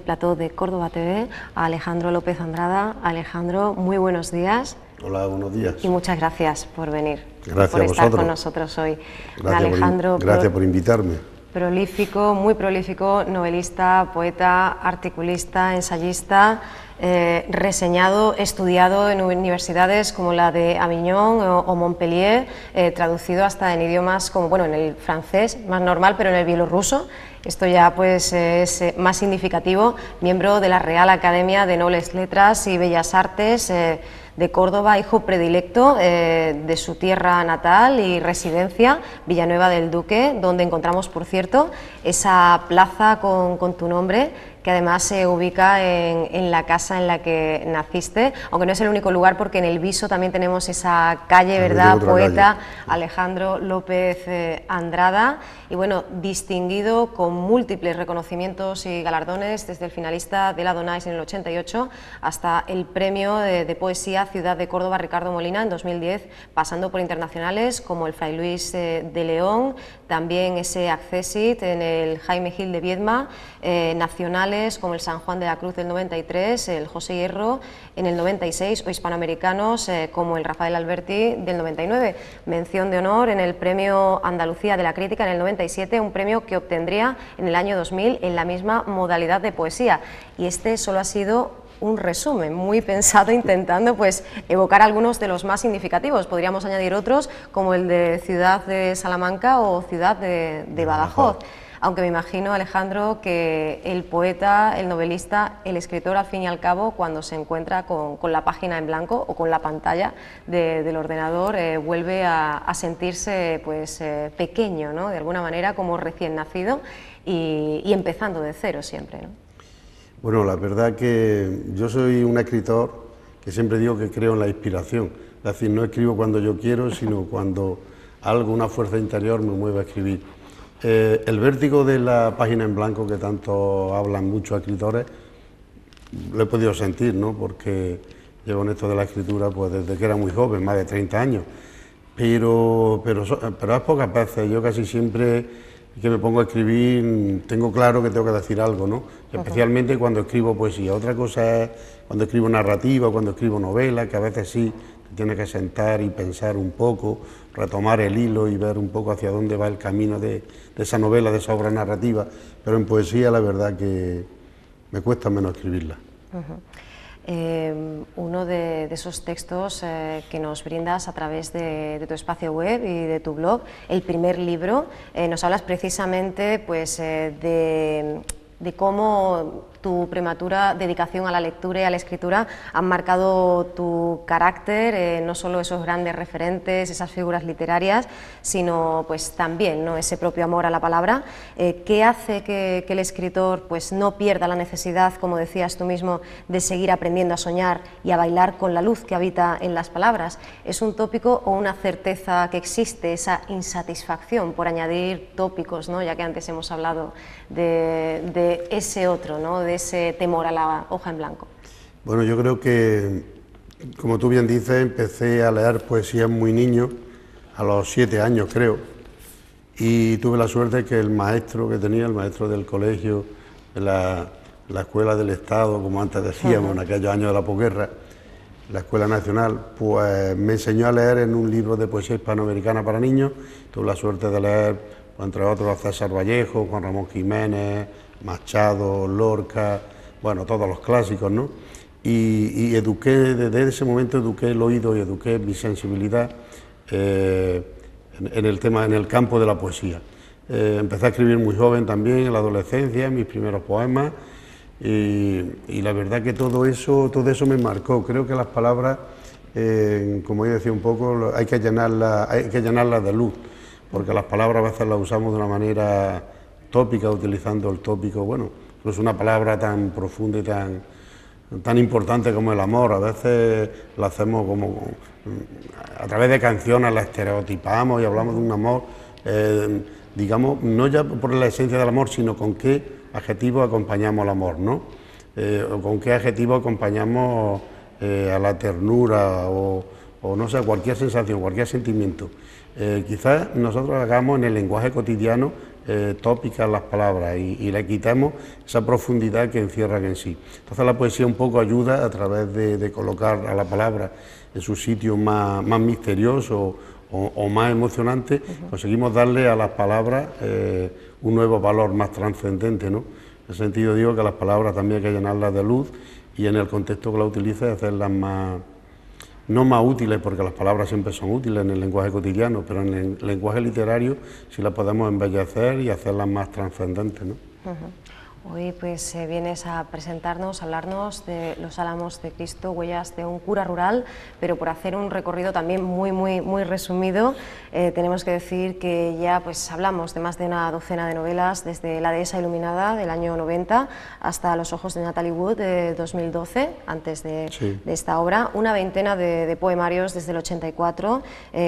plató de Córdoba TV a Alejandro López Andrada. Alejandro, muy buenos días. Hola, buenos días. Y muchas gracias por venir, gracias por a estar vosotros. Con nosotros hoy. Gracias por invitarme. Prolífico, muy prolífico, novelista, poeta, articulista, ensayista, reseñado, estudiado en universidades como la de Avignon o Montpellier, traducido hasta en idiomas como, bueno, en el francés, más normal, pero en el bielorruso. Esto ya pues es más significativo, miembro de la Real Academia de Nobles Letras y Bellas Artes de Córdoba, hijo predilecto de su tierra natal y residencia, Villanueva del Duque, donde encontramos, por cierto, esa plaza con tu nombre, que además se ubica en la casa en la que naciste, aunque no es el único lugar, porque en El Viso también tenemos esa calle, ¿verdad?, poeta, calle. Alejandro López Andrada, y bueno, distinguido con múltiples reconocimientos y galardones, desde el finalista de la Donais en el 88 hasta el premio de poesía Ciudad de Córdoba Ricardo Molina en 2010, pasando por internacionales como el Fray Luis de León, también ese Accessit en el Jaime Gil de Viedma, nacionales como el San Juan de la Cruz del 93, el José Hierro en el 96 o hispanoamericanos como el Rafael Alberti del 99. Mención de honor en el Premio Andalucía de la Crítica en el 97, un premio que obtendría en el año 2000 en la misma modalidad de poesía. Y este solo ha sido un resumen muy pensado, intentando pues evocar algunos de los más significativos. Podríamos añadir otros como el de Ciudad de Salamanca o Ciudad de Badajoz. Aunque me imagino, Alejandro, que el poeta, el novelista, el escritor, al fin y al cabo, cuando se encuentra con la página en blanco o con la pantalla del ordenador, vuelve a sentirse pues pequeño, ¿no?, de alguna manera, como recién nacido y empezando de cero siempre, ¿no? Bueno, la verdad que yo soy un escritor que siempre digo que creo en la inspiración. Es decir, no escribo cuando yo quiero, sino cuando algo, una fuerza interior me mueve a escribir. El vértigo de la página en blanco, que tanto hablan muchos escritores, lo he podido sentir, ¿no?, porque llevo en esto de la escritura pues desde que era muy joven, más de 30 años, pero es pocas veces. Yo casi siempre que me pongo a escribir tengo claro que tengo que decir algo, ¿no?, especialmente cuando escribo poesía. Otra cosa es cuando escribo narrativa, cuando escribo novela, que a veces sí te tienes que sentar y pensar un poco, retomar el hilo y ver un poco hacia dónde va el camino de esa novela, de esa obra narrativa, pero en poesía la verdad que me cuesta menos escribirla. Uno de esos textos que nos brindas a través de tu espacio web y de tu blog, el primer libro, nos hablas precisamente pues, de cómo tu prematura dedicación a la lectura y a la escritura han marcado tu carácter, no solo esos grandes referentes, esas figuras literarias, sino pues también, ¿no?, ese propio amor a la palabra. ¿Qué hace que el escritor pues no pierda la necesidad, como decías tú mismo, de seguir aprendiendo a soñar y a bailar con la luz que habita en las palabras? ¿Es un tópico o una certeza que existe, esa insatisfacción por añadir tópicos, ¿no?, ya que antes hemos hablado de ese otro, ¿no?, de ese temor a la hoja en blanco? Bueno, yo creo que, como tú bien dices, empecé a leer poesía muy niño, a los 7 años creo, y tuve la suerte que el maestro que tenía, el maestro del colegio, de la Escuela del Estado, como antes decíamos, en aquellos años de la posguerra, la Escuela Nacional, pues me enseñó a leer en un libro de poesía hispanoamericana para niños. Tuve la suerte de leer, entre otros, a César Vallejo, Juan Ramón Jiménez, Machado, Lorca, bueno, todos los clásicos, ¿no? Y eduqué, desde ese momento eduqué el oído y eduqué mi sensibilidad en el tema, en el campo de la poesía. Empecé a escribir muy joven también, en la adolescencia, mis primeros poemas, y la verdad que todo eso me marcó. Creo que las palabras, como yo decía un poco, hay que llenarlas de luz, porque las palabras a veces las usamos de una manera tópica, utilizando el tópico, bueno, pues una palabra tan profunda y tan importante como el amor. A veces la hacemos como a través de canciones, la estereotipamos y hablamos de un amor, digamos, no ya por la esencia del amor, sino con qué adjetivo acompañamos al amor, ¿no? O con qué adjetivo acompañamos a la ternura o no sé, cualquier sensación, cualquier sentimiento. Quizás nosotros hagamos en el lenguaje cotidiano tópicas las palabras y le quitamos esa profundidad que encierran en sí. Entonces la poesía un poco ayuda a través de colocar a la palabra en su sitio más misterioso o más emocionante, conseguimos darle a las palabras un nuevo valor más trascendente, ¿no? En ese sentido digo que las palabras también hay que llenarlas de luz y en el contexto que las utilices hacerlas más, no más útiles, porque las palabras siempre son útiles en el lenguaje cotidiano, pero en el lenguaje literario sí las podemos embellecer y hacerlas más trascendentes, ¿no? Hoy pues vienes a presentarnos, a hablarnos de Los Álamos de Cristo, huellas de un cura rural, pero por hacer un recorrido también muy resumido, tenemos que decir que ya pues hablamos de más de una docena de novelas, desde La dehesa iluminada del año 90 hasta Los ojos de Natalie Wood de 2012, antes de esta obra, una veintena de poemarios desde el 84,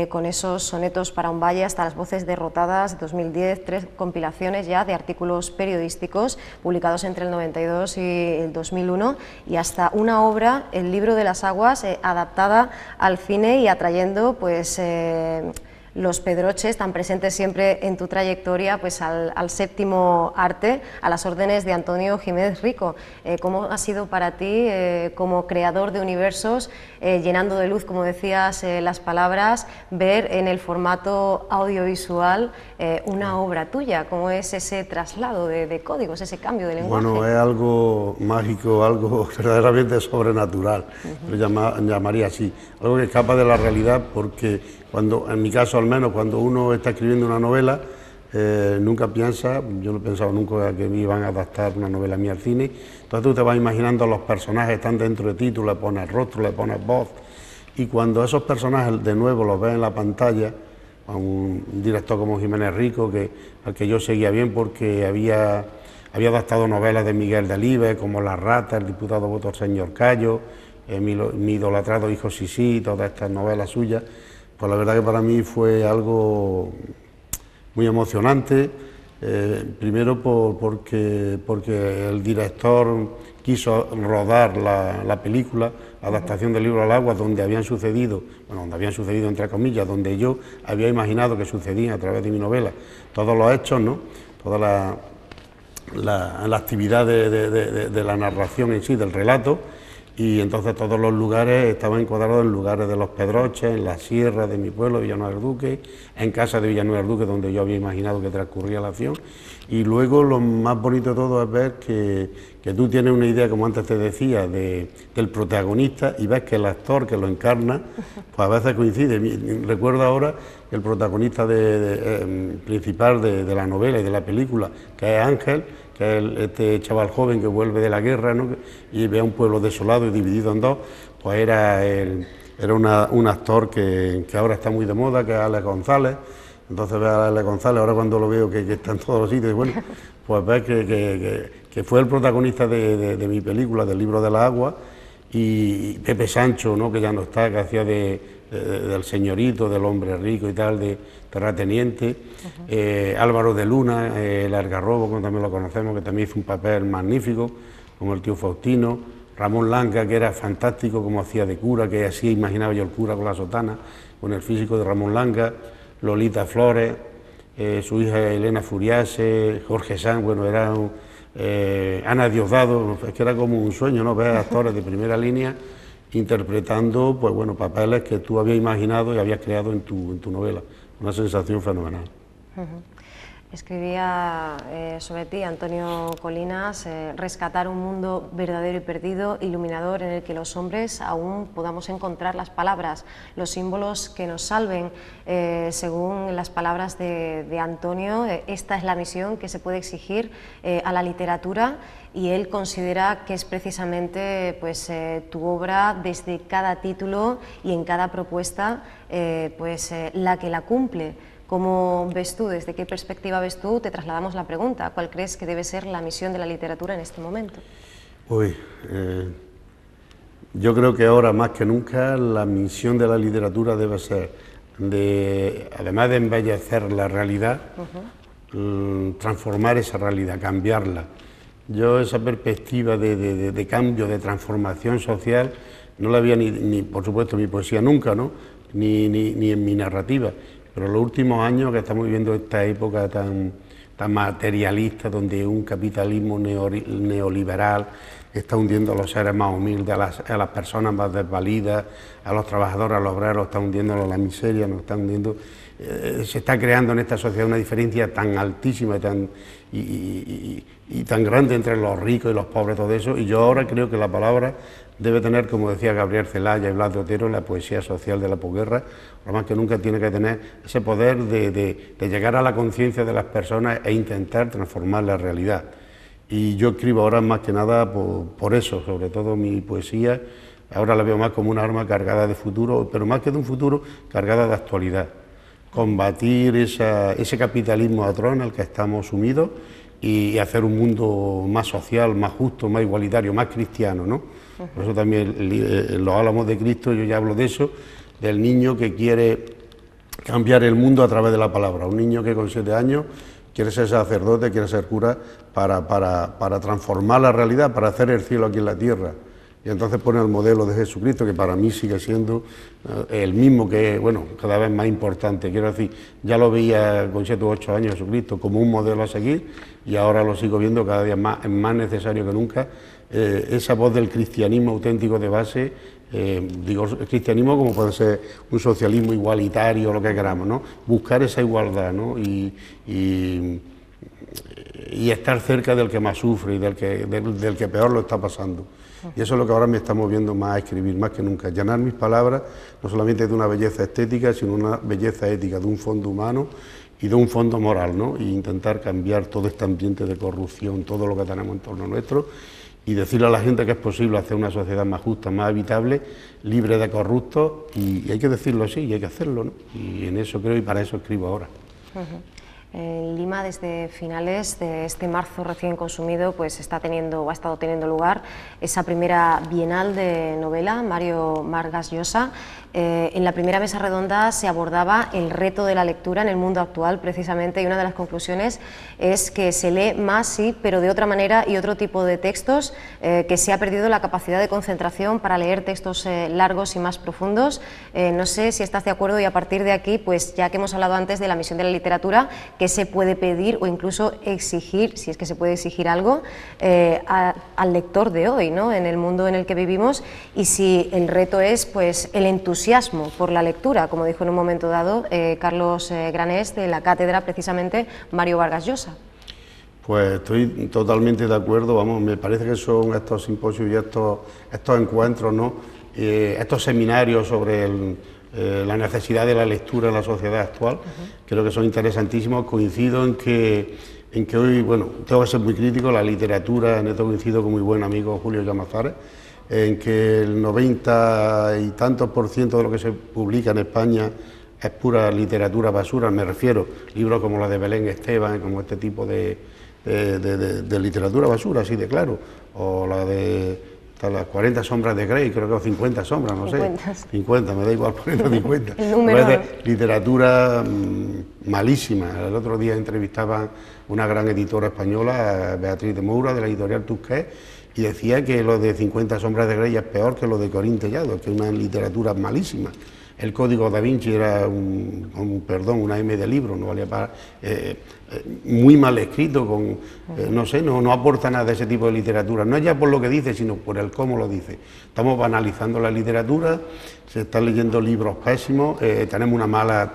con esos sonetos para un valle hasta Las voces derrotadas de 2010, 3 compilaciones ya de artículos periodísticos publicados entre el 92 y el 2001, y hasta una obra, El libro de las aguas, adaptada al cine y atrayendo pues los pedroches tan presentes siempre en tu trayectoria pues al séptimo arte, a las órdenes de Antonio Jiménez Rico. ¿Cómo ha sido para ti como creador de universos, llenando de luz, como decías, las palabras, ver en el formato audiovisual una obra tuya? ¿Cómo es ese traslado de códigos, ese cambio de lenguaje? Bueno, es algo mágico, algo verdaderamente sobrenatural, lo llamaría así, algo que escapa de la realidad, porque cuando, en mi caso al menos, cuando uno está escribiendo una novela, nunca piensa, yo no he pensado nunca que me iban a adaptar una novela mía al cine, entonces tú te vas imaginando los personajes, están dentro de ti, tú le pones rostro, le pones voz, y cuando esos personajes de nuevo los ves en la pantalla, a un director como Jiménez Rico, al que yo seguía bien porque había adaptado novelas de Miguel Delibes, como La rata, El diputado voto al señor Cayo, mi idolatrado hijo Sisí, todas estas novelas suyas. Pues la verdad que para mí fue algo muy emocionante, primero porque el director quiso rodar la película, adaptación del libro al agua, donde habían sucedido entre comillas, donde yo había imaginado que sucedían a través de mi novela todos los hechos, ¿no? Toda la actividad de la narración en sí, del relato. Y entonces todos los lugares estaban encuadrados en lugares de los Pedroches, en la sierra de mi pueblo, Villanueva del Duque, en casa de Villanueva del Duque, donde yo había imaginado que transcurría la acción. Y luego lo más bonito de todo es ver que tú tienes una idea, como antes te decía, del protagonista, y ves que el actor que lo encarna, pues a veces coincide. Recuerdo ahora que el protagonista principal de la novela y de la película, que es Ángel, que es este chaval joven que vuelve de la guerra, ¿no? Y ve a un pueblo desolado y dividido en dos, pues era un actor que ahora está muy de moda, que es Alex González. Entonces ve a Alex González, ahora cuando lo veo que está en todos los sitios, bueno, pues ves que fue el protagonista de mi película, del libro de la agua, y Pepe Sancho, ¿no? Que ya no está, que hacía del señorito, del hombre rico y tal, de terrateniente, Álvaro de Luna, el Algarrobo, como también lo conocemos, que también hizo un papel magnífico, como el tío Faustino, Ramón Langa, que era fantástico, como hacía de cura, que así imaginaba yo el cura con la sotana, con el físico de Ramón Langa, Lolita Flores, su hija Elena Furiase, Jorge Sanz, bueno, era Ana Diosdado, es que era como un sueño, ¿no? Ver actores de primera línea interpretando, pues bueno, papeles que tú habías imaginado y habías creado en tu novela, una sensación fenomenal. Escribía sobre ti Antonio Colinas, rescatar un mundo verdadero y perdido, iluminador, en el que los hombres aún podamos encontrar las palabras, los símbolos que nos salven. Según las palabras de Antonio, esta es la misión que se puede exigir a la literatura, y él considera que es precisamente pues, tu obra, desde cada título y en cada propuesta, la que la cumple. ¿Cómo ves tú? ¿Desde qué perspectiva ves tú? Te trasladamos la pregunta. ¿Cuál crees que debe ser la misión de la literatura en este momento? Yo creo que ahora más que nunca la misión de la literatura debe ser, además de embellecer la realidad, transformar esa realidad, cambiarla. Yo esa perspectiva de cambio, de transformación social, no la había ni por supuesto, en mi poesía nunca, ¿no? ni en mi narrativa. Pero en los últimos años, que estamos viviendo esta época tan tan materialista, donde un capitalismo neoliberal está hundiendo a los seres más humildes, a las personas más desvalidas, a los trabajadores, a los obreros, está hundiendo a la miseria, nos está hundiendo. Se está creando en esta sociedad una diferencia tan altísima y tan grande entre los ricos y los pobres, todo eso, y yo ahora creo que la palabra debe tener, como decía Gabriel Celaya y Blas de Otero, la poesía social de la posguerra, por más que nunca tiene que tener ese poder de llegar a la conciencia de las personas e intentar transformar la realidad. Y yo escribo ahora más que nada por eso, sobre todo mi poesía, ahora la veo más como un arma cargada de futuro, pero más que de un futuro, cargada de actualidad. Combatir ese capitalismo atroz en el que estamos sumidos y hacer un mundo más social, más justo, más igualitario, más cristiano, ¿no? Por eso también en los Álamos de Cristo yo ya hablo de eso, del niño que quiere cambiar el mundo a través de la palabra, un niño que con 7 años quiere ser sacerdote, quiere ser cura para transformar la realidad, para hacer el cielo aquí en la tierra. Y entonces pone el modelo de Jesucristo, que para mí sigue siendo el mismo, que bueno, cada vez más importante. Quiero decir, ya lo veía con 7 u 8 años Jesucristo como un modelo a seguir, y ahora lo sigo viendo cada día más, es más necesario que nunca, esa voz del cristianismo auténtico de base, digo el cristianismo como puede ser un socialismo igualitario, lo que queramos, ¿no? Buscar esa igualdad, ¿no? Y estar cerca del que más sufre y del que peor lo está pasando. Y eso es lo que ahora me está moviendo más a escribir, más que nunca. Llenar mis palabras no solamente de una belleza estética, sino una belleza ética, de un fondo humano y de un fondo moral, ¿no? Y intentar cambiar todo este ambiente de corrupción, todo lo que tenemos en torno nuestro, y decirle a la gente que es posible hacer una sociedad más justa, más habitable, libre de corruptos, y hay que decirlo así, y hay que hacerlo, ¿no? Y en eso creo, y para eso escribo ahora. En Lima, desde finales de este marzo recién consumido, pues ha estado teniendo lugar esa primera Bienal de novela, Mario Vargas Llosa. En la primera mesa redonda se abordaba el reto de la lectura en el mundo actual, precisamente, y una de las conclusiones es que se lee más, sí, pero de otra manera y otro tipo de textos, que se ha perdido la capacidad de concentración para leer textos largos y más profundos. No sé si estás de acuerdo, y a partir de aquí, pues ya que hemos hablado antes de la misión de la literatura, que se puede pedir o incluso exigir, si es que se puede exigir algo, al lector de hoy, ¿no? En el mundo en el que vivimos, y si el reto es pues el entusiasmo por la lectura, como dijo en un momento dado Carlos Granés, de la cátedra precisamente Mario Vargas Llosa. Pues estoy totalmente de acuerdo, vamos, me parece que son estos simposios y estos encuentros, ¿no? Estos seminarios sobre la necesidad de la lectura en la sociedad actual, creo que son interesantísimos. Coincido en que hoy, bueno, tengo que ser muy crítico, la literatura, en esto coincido con mi buen amigo Julio Llamazares, en que el 90 y tantos % de lo que se publica en España es pura literatura basura, me refiero a libros como la de Belén Esteban, como este tipo de literatura basura, así de claro, o la de las 40 sombras de Grey, creo que, o 50 sombras, no 50. Sé, 50, me da igual ponerlo 50. El número. Literatura malísima. El otro día entrevistaban una gran editora española, Beatriz de Moura, de la editorial Tusquets, y decía que lo de 50 sombras de Grey es peor que lo de Corín Tellado, que es una literatura malísima. El Código da Vinci era una M de libro, no valía para... muy mal escrito, no sé, no aporta nada de ese tipo de literatura, no es ya por lo que dice, sino por el cómo lo dice. Estamos banalizando la literatura, se están leyendo libros pésimos, tenemos una mala,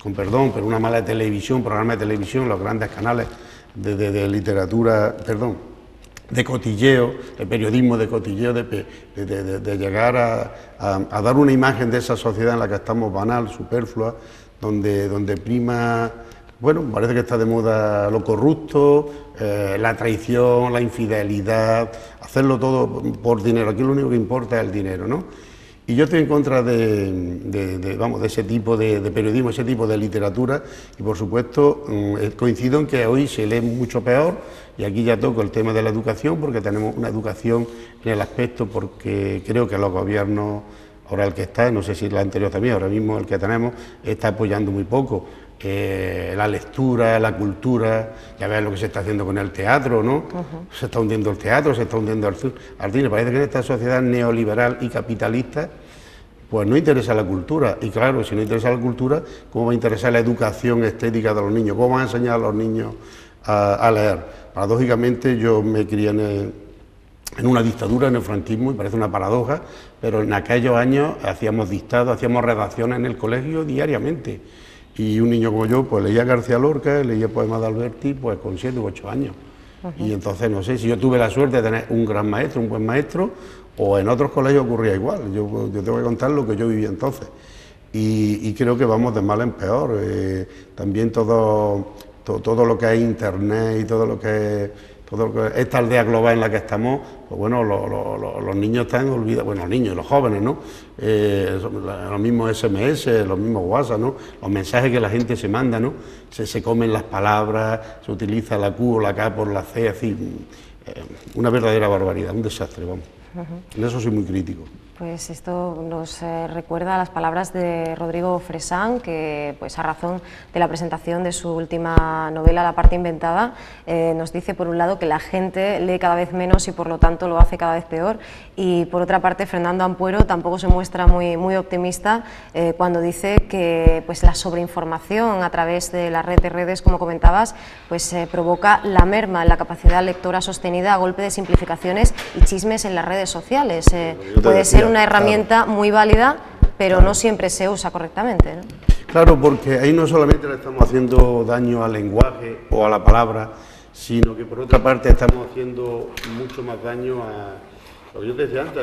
con perdón, pero una mala televisión, programa de televisión, los grandes canales de literatura, perdón, de cotilleo, de periodismo de cotilleo, de llegar a dar una imagen de esa sociedad en la que estamos banal, superflua, donde prima, bueno, parece que está de moda lo corrupto, la traición, la infidelidad, hacerlo todo por dinero. Aquí lo único que importa es el dinero, ¿no? Y yo estoy en contra de ese tipo de periodismo, ese tipo de literatura, y por supuesto coincido en que hoy se lee mucho peor, y aquí ya toco el tema de la educación, porque tenemos una educación en el aspecto, porque creo que los gobiernos, ahora el que está, no sé si el anterior también, ahora mismo el que tenemos, está apoyando muy poco la lectura, la cultura. Ya ves lo que se está haciendo con el teatro, ¿no? Se está hundiendo el teatro, se está hundiendo el cine. Parece que en esta sociedad neoliberal y capitalista, pues no interesa la cultura. Y claro, si no interesa la cultura, ¿cómo va a interesar la educación estética de los niños? ¿Cómo van a enseñar a los niños a leer? Paradójicamente yo me crié en una dictadura, en el franquismo, y parece una paradoja, pero en aquellos años hacíamos dictados, hacíamos redacciones en el colegio diariamente. Y un niño como yo, pues leía García Lorca, leía poemas de Alberti, pues con 7 u 8 años. Y entonces, no sé, si yo tuve la suerte de tener un gran maestro, un buen maestro, o en otros colegios ocurría igual. Yo tengo que contar lo que yo viví entonces. Y creo que vamos de mal en peor. También todo lo que es internet y todo lo que es esta aldea global en la que estamos, pues bueno, los niños están olvidados, bueno, los niños y los jóvenes, ¿no? Los mismos SMS, los mismos WhatsApp, ¿no? Los mensajes que la gente se manda, ¿no? Se comen las palabras, se utiliza la Q o la K por la C, es decir, una verdadera barbaridad, un desastre, vamos. En eso soy muy crítico. Pues esto nos recuerda a las palabras de Rodrigo Fresán, que pues a razón de la presentación de su última novela, La parte inventada, nos dice por un lado que la gente lee cada vez menos y por lo tanto lo hace cada vez peor, y por otra parte Fernando Ampuero tampoco se muestra muy optimista cuando dice que pues la sobreinformación a través de la red de redes, como comentabas, pues provoca la merma en la capacidad lectora sostenida a golpe de simplificaciones y chismes en las redes sociales. Puede ser una herramienta muy válida, pero no siempre se usa correctamente, ¿no? Claro, porque ahí no solamente le estamos haciendo daño al lenguaje o a la palabra, sino que por otra parte estamos haciendo mucho más daño a, lo que yo te decía antes,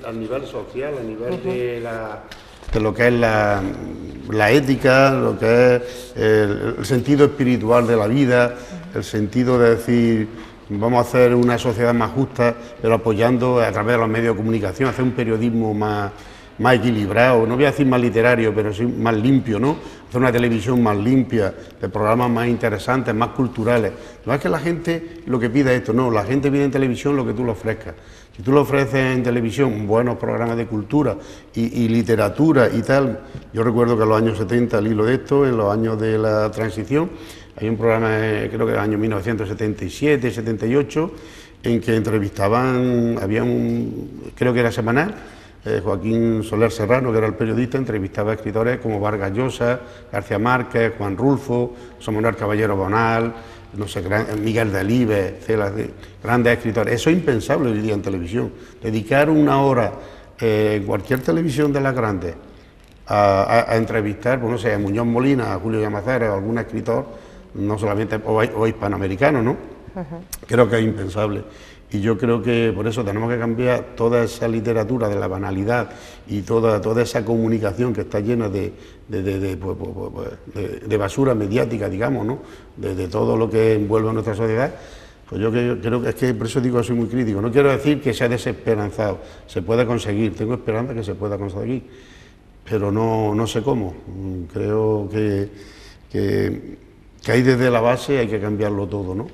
al nivel social, a nivel de lo que es la ética, lo que es el sentido espiritual de la vida, el sentido de decir, vamos a hacer una sociedad más justa, pero apoyando a través de los medios de comunicación, hacer un periodismo más equilibrado, no voy a decir más literario, pero sí más limpio, ¿no? Hacer una televisión más limpia, de programas más interesantes, más culturales. No es que la gente lo que pida esto, no, la gente pide en televisión lo que tú le ofrezcas. Si tú le ofreces en televisión buenos programas de cultura y literatura y tal, yo recuerdo que en los años 70, al hilo de esto, en los años de la transición, hay un programa, creo que del año 1977, 78, en que entrevistaban, creo que era semanal, Joaquín Soler Serrano, que era el periodista, entrevistaba a escritores como Vargas Llosa, García Márquez, Juan Rulfo, José Manuel Caballero Bonal, no sé, Miguel Delibes, grandes escritores. Eso es impensable hoy día en televisión. Dedicar una hora en cualquier televisión de las grandes a entrevistar, pues no sé, a Muñoz Molina, a Julio Llamazares o a algún escritor, no solamente, o hispanoamericano, ¿no? Creo que es impensable. Y yo creo que por eso tenemos que cambiar toda esa literatura de la banalidad y toda esa comunicación que está llena de basura mediática, digamos, ¿no? De todo lo que envuelve a nuestra sociedad. Pues yo creo que es que por eso digo que soy muy crítico. No quiero decir que sea desesperanzado, se puede conseguir, tengo esperanza que se pueda conseguir, pero no sé cómo. Creo que ahí desde la base hay que cambiarlo todo, ¿no?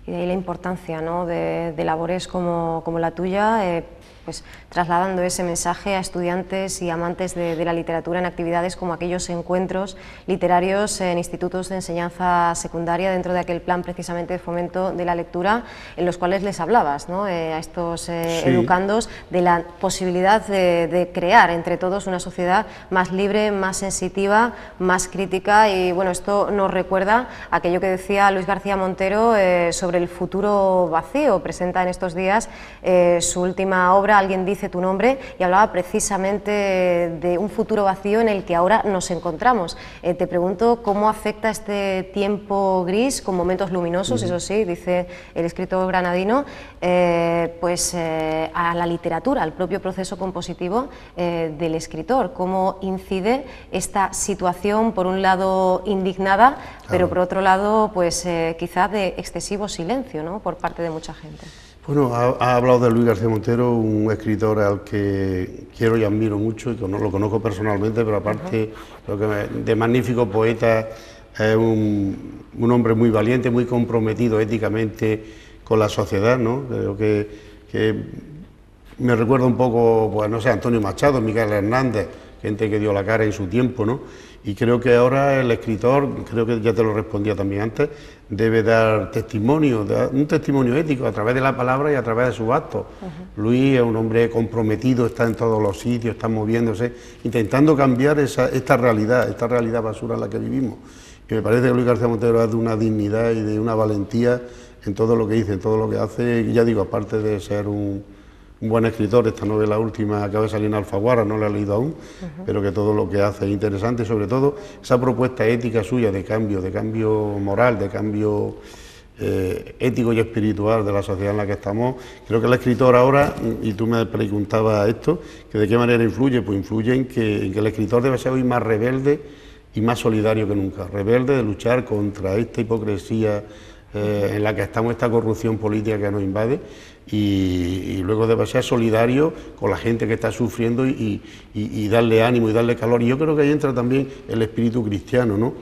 Y de ahí la importancia, ¿no?, de labores como la tuya, pues trasladando ese mensaje a estudiantes y amantes de la literatura en actividades como aquellos encuentros literarios en institutos de enseñanza secundaria, dentro de aquel plan precisamente de fomento de la lectura, en los cuales les hablabas, ¿no?, a estos educandos, de la posibilidad de crear entre todos una sociedad más libre, más sensitiva, más crítica. Y bueno, esto nos recuerda aquello que decía Luis García Montero sobre el futuro vacío. Presenta en estos días su última obra, Alguien dice tu nombre, y hablaba precisamente de un futuro vacío en el que ahora nos encontramos. Te pregunto cómo afecta este tiempo gris, con momentos luminosos, eso sí, dice el escritor granadino, a la literatura, al propio proceso compositivo del escritor. Cómo incide esta situación, por un lado indignada, pero por otro lado, pues quizá de excesivo silencio, ¿no?, por parte de mucha gente. Bueno, ha hablado de Luis García Montero, un escritor al que quiero y admiro mucho, y que no lo conozco personalmente, pero aparte creo que de magnífico poeta, es un hombre muy valiente, muy comprometido éticamente con la sociedad, ¿no? Creo que me recuerda un poco, pues no sé, Antonio Machado, Miguel Hernández, gente que dio la cara en su tiempo, ¿no? Y creo que ahora el escritor, creo que ya te lo respondía también antes, debe dar testimonio, un testimonio ético a través de la palabra y a través de sus actos. Luis es un hombre comprometido, está en todos los sitios, está moviéndose, intentando cambiar esta realidad basura en la que vivimos. Y me parece que Luis García Montero es de una dignidad y de una valentía en todo lo que dice, en todo lo que hace, ya digo, aparte de ser un buen escritor. Esta novela última acaba de salir en Alfaguara, no la he leído aún, pero que todo lo que hace es interesante, y sobre todo esa propuesta ética suya de cambio moral, de cambio ético y espiritual de la sociedad en la que estamos. Creo que el escritor ahora, y tú me preguntabas esto, que de qué manera influye, pues influye en que el escritor debe ser hoy más rebelde y más solidario que nunca, rebelde de luchar contra esta hipocresía en la que estamos, esta corrupción política que nos invade, y luego debe ser solidario con la gente que está sufriendo y darle ánimo y darle calor. Y yo creo que ahí entra también el espíritu cristiano, ¿no?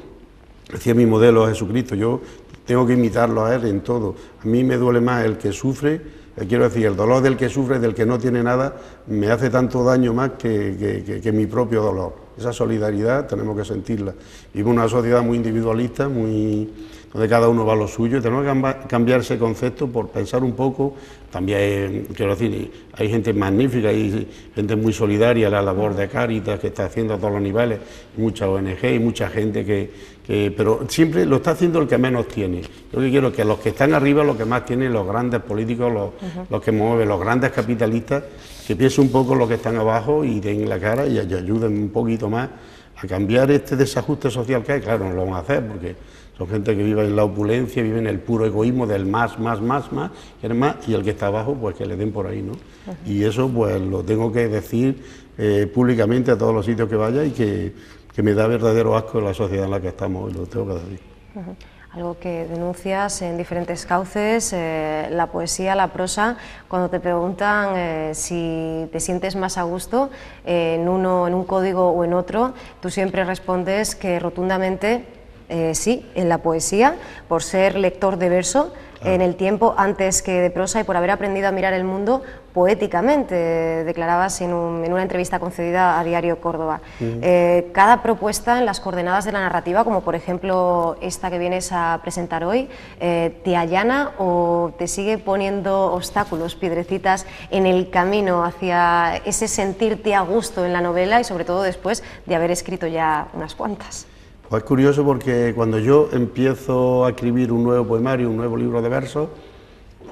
Decía mi modelo Jesucristo, yo tengo que imitarlo a él en todo. A mí me duele más el que sufre, quiero decir, el dolor del que sufre, del que no tiene nada, me hace tanto daño más que mi propio dolor. Esa solidaridad tenemos que sentirla. Vivimos una sociedad muy individualista, donde cada uno va a lo suyo, y tenemos que cambiar ese concepto por pensar un poco. También, quiero decir, hay gente magnífica, hay gente muy solidaria, la labor de Cáritas que está haciendo a todos los niveles, mucha ONG y mucha gente pero siempre lo está haciendo el que menos tiene. Yo lo que quiero es que los que están arriba, los que más tienen, los grandes políticos, los que mueven, los grandes capitalistas, que piensen un poco los que están abajo y den la cara y ayuden un poquito más a cambiar este desajuste social que hay. Claro, no lo vamos a hacer porque son gente que vive en la opulencia, vive en el puro egoísmo del más, quieren más, y el que está abajo, pues que le den por ahí, ¿no? Y eso, pues lo tengo que decir públicamente a todos los sitios que vaya, y que me da verdadero asco en la sociedad en la que estamos, y lo tengo que decir. Algo que denuncias en diferentes cauces, la poesía, la prosa. Cuando te preguntan si te sientes más a gusto en un código o en otro, tú siempre respondes que rotundamente sí, en la poesía, por ser lector de verso en el tiempo antes que de prosa y por haber aprendido a mirar el mundo poéticamente, declarabas en una entrevista concedida a Diario Córdoba. Cada propuesta en las coordenadas de la narrativa, como por ejemplo esta que vienes a presentar hoy, ¿te allana o te sigue poniendo obstáculos, piedrecitas en el camino hacia ese sentirte a gusto en la novela y sobre todo después de haber escrito ya unas cuantas? Pues es curioso porque cuando yo empiezo a escribir un nuevo poemario, un nuevo libro de versos,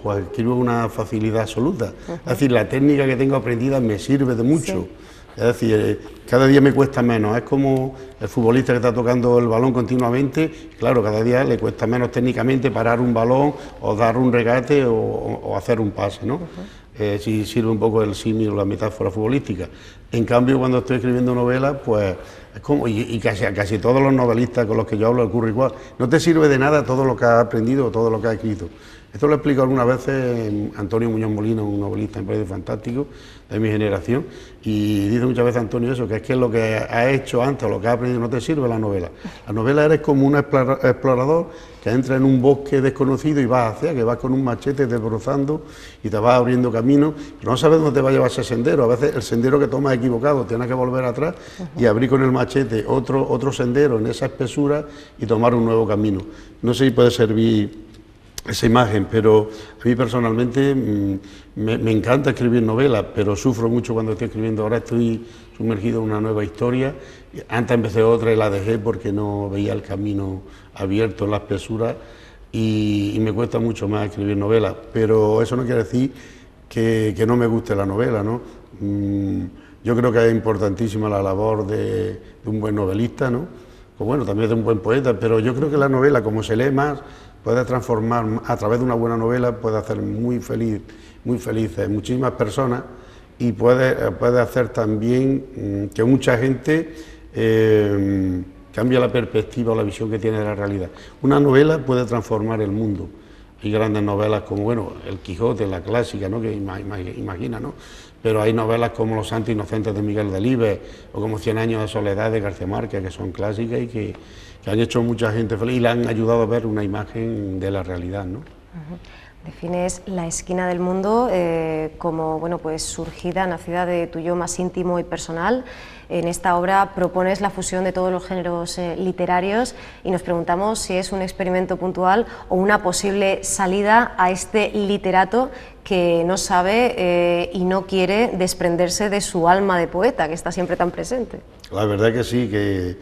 pues escribo con una facilidad absoluta. Es decir, la técnica que tengo aprendida me sirve de mucho. Sí. Es decir, cada día me cuesta menos. Es como el futbolista que está tocando el balón continuamente. Claro, cada día le cuesta menos técnicamente parar un balón o dar un regate o hacer un pase, ¿no? Si sirve un poco el símil o la metáfora futbolística. En cambio, cuando estoy escribiendo novelas, pues es como, y casi todos los novelistas con los que yo hablo ocurre igual. No te sirve de nada todo lo que has aprendido o todo lo que has escrito. Esto lo explico algunas veces Antonio Muñoz Molina, un novelista me parece fantástico, de mi generación, y dice muchas veces Antonio eso, que es que lo que has hecho antes o lo que has aprendido no te sirve la novela. La novela eres como un explorador que entra en un bosque desconocido y vas hacia, que vas con un machete desbrozando y te vas abriendo camino, pero no sabes dónde te va a llevar ese sendero. A veces el sendero que tomas es equivocado, tienes que volver atrás y abrir con el machete otro sendero en esa espesura y tomar un nuevo camino. No sé si puede servir esa imagen, pero a mí personalmente me encanta escribir novelas, pero sufro mucho cuando estoy escribiendo. Ahora estoy sumergido en una nueva historia. Antes empecé otra y la dejé porque no veía el camino abierto en la espesura y me cuesta mucho más escribir novelas, pero eso no quiere decir que no me guste la novela, ¿no? Yo creo que es importantísima la labor de un buen novelista, ¿no? Pues bueno, también de un buen poeta, pero yo creo que la novela, como se lee más, puede transformar, a través de una buena novela, puede hacer muy felices muchísimas personas y puede hacer también que mucha gente cambie la perspectiva o la visión que tiene de la realidad. Una novela puede transformar el mundo. Hay grandes novelas como, bueno, El Quijote, la clásica, ¿no?, que imagina, ¿no? Pero hay novelas como Los Santos Inocentes de Miguel Delibes o como 100 años de soledad de García Márquez, que son clásicas y que han hecho mucha gente feliz y le han ayudado a ver una imagen de la realidad, ¿no? Defines La esquina del mundo como bueno, pues surgida, nacida de tu yo más íntimo y personal. En esta obra propones la fusión de todos los géneros literarios y nos preguntamos si es un experimento puntual o una posible salida a este literato que no sabe y no quiere desprenderse de su alma de poeta, que está siempre tan presente. La verdad que sí, que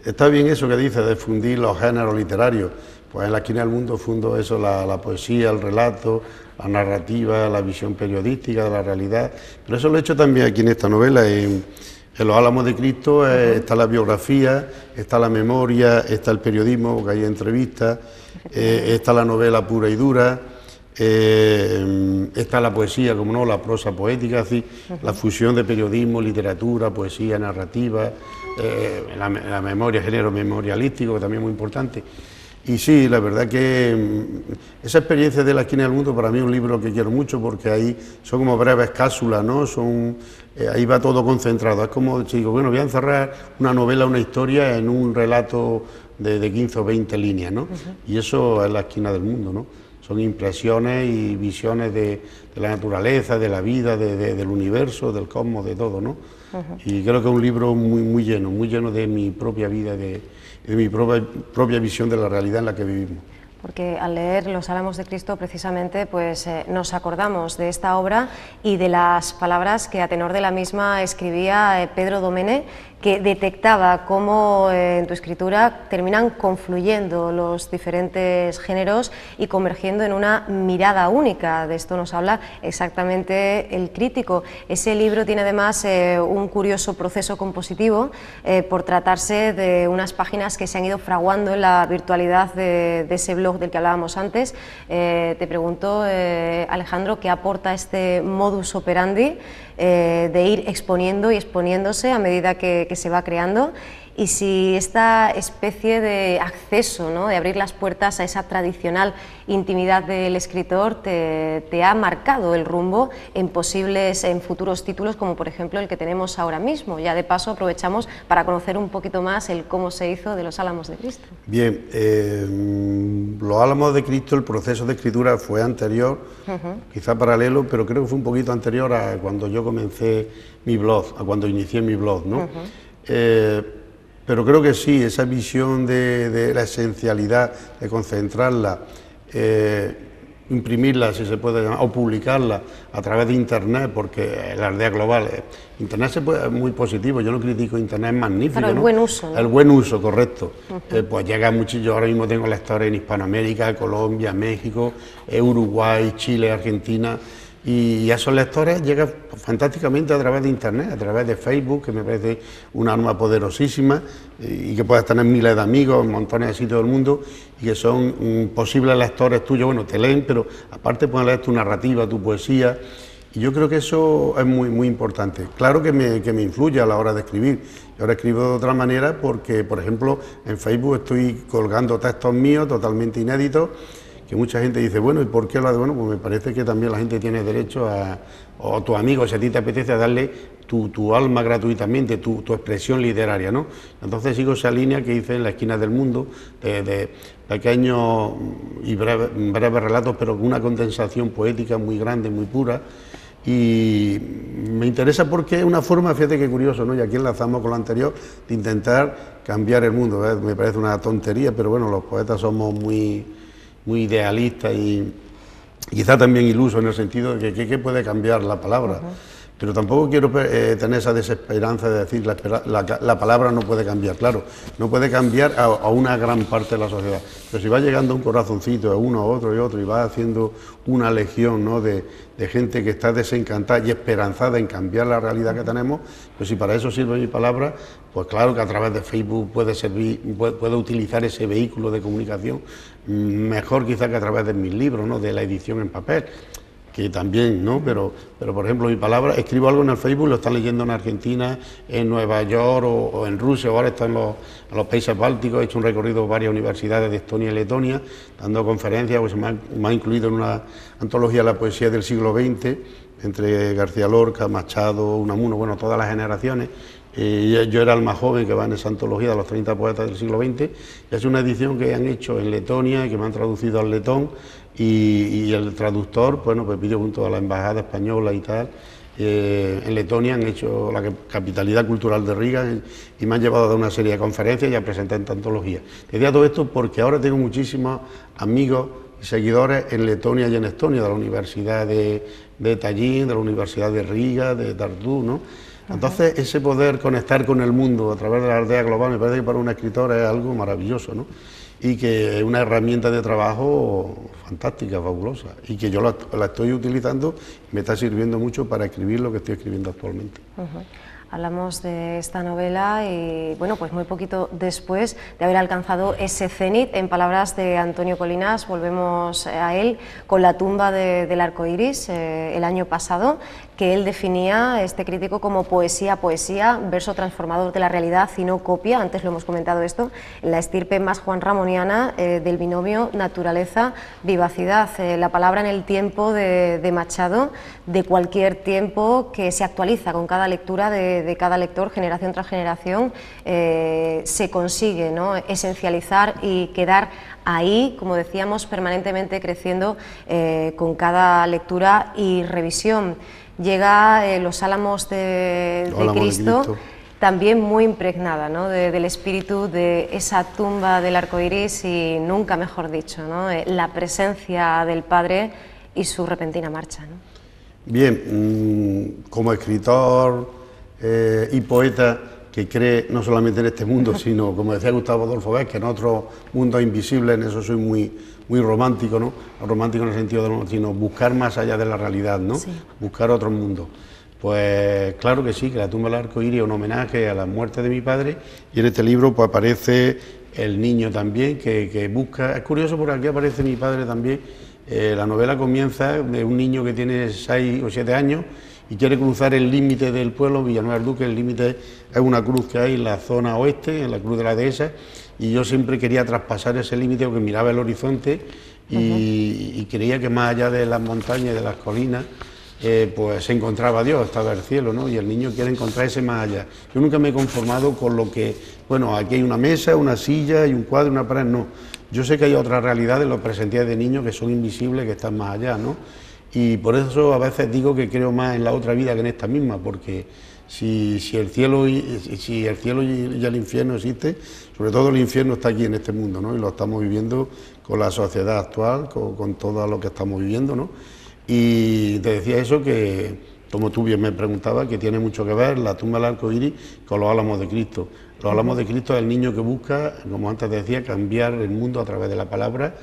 está bien eso que dice, de fundir los géneros literarios. Pues en La esquina del mundo fundo eso, la poesía, el relato, la narrativa, la visión periodística de la realidad. Pero eso lo he hecho también aquí en esta novela. En Los álamos de Cristo está la biografía, está la memoria, está el periodismo, porque hay entrevistas, está la novela pura y dura, está la poesía, como no, la prosa poética, así, la fusión de periodismo, literatura, poesía, narrativa, la memoria, género memorialístico, que también es muy importante. Y sí, la verdad que esa experiencia de La esquina del mundo para mí es un libro que quiero mucho, porque ahí son como breves cápsulas, ¿no? Ahí va todo concentrado. Es como si digo, bueno, voy a encerrar una novela, una historia en un relato de 15 o 20 líneas, ¿no? Y eso es La esquina del mundo, ¿no? Son impresiones y visiones de la naturaleza, de la vida, del universo, del cosmos, de todo, ¿no? Y creo que es un libro muy lleno de mi propia vida, de mi propia visión de la realidad en la que vivimos. Porque al leer Los álamos de Cristo precisamente pues nos acordamos de esta obra y de las palabras que a tenor de la misma escribía Pedro Domene, que detectaba cómo en tu escritura terminan confluyendo los diferentes géneros y convergiendo en una mirada única. De esto nos habla exactamente el crítico. Ese libro tiene además un curioso proceso compositivo por tratarse de unas páginas que se han ido fraguando en la virtualidad de ese blog del que hablábamos antes. Te pregunto, Alejandro, ¿qué aporta este modus operandi de ir exponiendo y exponiéndose a medida que se va creando, y si esta especie de acceso, ¿no?, de abrir las puertas a esa tradicional intimidad del escritor te ha marcado el rumbo en futuros títulos, como por ejemplo el que tenemos ahora mismo? Ya de paso aprovechamos para conocer un poquito más el cómo se hizo de Los álamos de Cristo. Bien, Los álamos de Cristo, el proceso de escritura fue anterior, quizá paralelo, pero creo que fue un poquito anterior a cuando yo comencé mi blog, a cuando inicié mi blog, ¿no? Pero creo que sí, esa visión de la esencialidad, de concentrarla, imprimirla, si se puede llamar, o publicarla a través de Internet, porque la aldea global, Internet es muy positivo, yo no critico Internet, es magnífico. Pero el buen uso, ¿no? El buen uso, correcto. Pues llega mucho, yo ahora mismo tengo lectores en Hispanoamérica, Colombia, México, Uruguay, Chile, Argentina, y a esos lectores llega fantásticamente a través de Internet, a través de Facebook, que me parece un arma poderosísima y que puedes tener miles de amigos en montones de sitios del mundo y que son posibles lectores tuyos. Bueno, te leen, pero aparte pueden leer tu narrativa, tu poesía, y yo creo que eso es muy importante. Claro que me influye a la hora de escribir. Yo ahora escribo de otra manera porque, por ejemplo, en Facebook estoy colgando textos míos totalmente inéditos, que mucha gente dice, bueno, ¿y por qué lo hace? Bueno, pues me parece que también la gente tiene derecho o tu amigo, si a ti te apetece, a darle tu alma gratuitamente, tu expresión literaria, ¿no? Entonces sigo esa línea que hice en La esquina del mundo, de pequeños y breves relatos, pero con una condensación poética muy grande, muy pura. Y me interesa porque es una forma, fíjate qué curioso, ¿no? Y aquí enlazamos con lo anterior, de intentar cambiar el mundo, ¿ves? Me parece una tontería, pero bueno, los poetas somos muy idealista y quizá también iluso en el sentido de que puede cambiar la palabra. Pero tampoco quiero tener esa desesperanza de decir la palabra no puede cambiar. Claro, no puede cambiar a una gran parte de la sociedad, pero si va llegando un corazoncito a uno, a otro y otro, y va haciendo una legión, ¿no?, de gente que está desencantada y esperanzada en cambiar la realidad que tenemos, pues si para eso sirve mi palabra, pues claro que a través de Facebook puede utilizar ese vehículo de comunicación mejor quizá que a través de mis libros, ¿no?, de la edición en papel, que también, ¿no? Pero por ejemplo, mi palabra, escribo algo en el Facebook, lo están leyendo en Argentina, en Nueva York o en Rusia, o ahora está en los países bálticos. He hecho un recorrido por varias universidades de Estonia y Letonia, dando conferencias, pues me ha incluido en una antología de la poesía del siglo XX, entre García Lorca, Machado, Unamuno, bueno, todas las generaciones. Yo era el más joven que va en esa antología de los 30 poetas del siglo XX, y es una edición que han hecho en Letonia, que me han traducido al letón, y el traductor, bueno, pues pidió junto a la embajada española y tal, en Letonia han hecho la capitalidad cultural de Riga y me han llevado a dar una serie de conferencias y a presentar en antologías. Decía todo esto porque ahora tengo muchísimos amigos y seguidores en Letonia y en Estonia, de la Universidad de Tallinn, de la Universidad de Riga, de Tartu, ¿no? Entonces, ese poder conectar con el mundo a través de la aldea global me parece que para un escritor es algo maravilloso, ¿no? Y que es una herramienta de trabajo fantástica, fabulosa, y que yo la estoy utilizando y me está sirviendo mucho para escribir lo que estoy escribiendo actualmente. Hablamos de esta novela y, bueno, pues muy poquito después de haber alcanzado ese cenit, en palabras de Antonio Colinas, volvemos a él, con La tumba del arco iris, el año pasado, que él definía, este crítico, como poesía, verso transformador de la realidad y no copia, antes lo hemos comentado esto, en la estirpe más juanramoniana del binomio naturaleza-vivacidad, la palabra en el tiempo de Machado, de cualquier tiempo, que se actualiza con cada lectura de cada lector, generación tras generación, se consigue, ¿no?, esencializar y quedar ahí, como decíamos, permanentemente creciendo con cada lectura y revisión. Llega Los álamos de Cristo, también muy impregnada, ¿no?, del espíritu de esa tumba del arco iris y, nunca mejor dicho, ¿no?, la presencia del Padre y su repentina marcha, ¿no? Bien, como escritor y poeta que cree no solamente en este mundo, sino, como decía Gustavo Adolfo Bécquer, que en otros mundos invisibles, en eso soy muy romántico, ¿no? Romántico en el sentido de, sino buscar más allá de la realidad, ¿no? Sí. Buscar otro mundo. Pues claro que sí, que La tumba del arco iris es un homenaje a la muerte de mi padre, y en este libro pues aparece el niño también que busca. Es curioso porque aquí aparece mi padre también. La novela comienza de un niño que tiene 6 o 7 años y quiere cruzar el límite del pueblo, Villanueva del Duque. El límite es una cruz que hay en la zona oeste, en la cruz de la dehesa, y yo siempre quería traspasar ese límite porque miraba el horizonte y creía que más allá de las montañas y de las colinas pues se encontraba Dios, estaba el cielo, ¿no? Y el niño quiere encontrar ese más allá. Yo nunca me he conformado con lo que, bueno, aquí hay una mesa, una silla y un cuadro, una pared, no. Yo sé que hay otras realidades, los presentía de niños, que son invisibles, que están más allá, ¿no? Y por eso a veces digo que creo más en la otra vida que en esta misma, porque si el cielo y el infierno existen, sobre todo el infierno está aquí en este mundo, ¿no? Y lo estamos viviendo con la sociedad actual, con todo lo que estamos viviendo, ¿no? Y te decía eso, que, como tú bien me preguntabas, que tiene mucho que ver La tumba del arco iris con Los álamos de Cristo. Los álamos de Cristo es el niño que busca, como antes decía, cambiar el mundo a través de la palabra,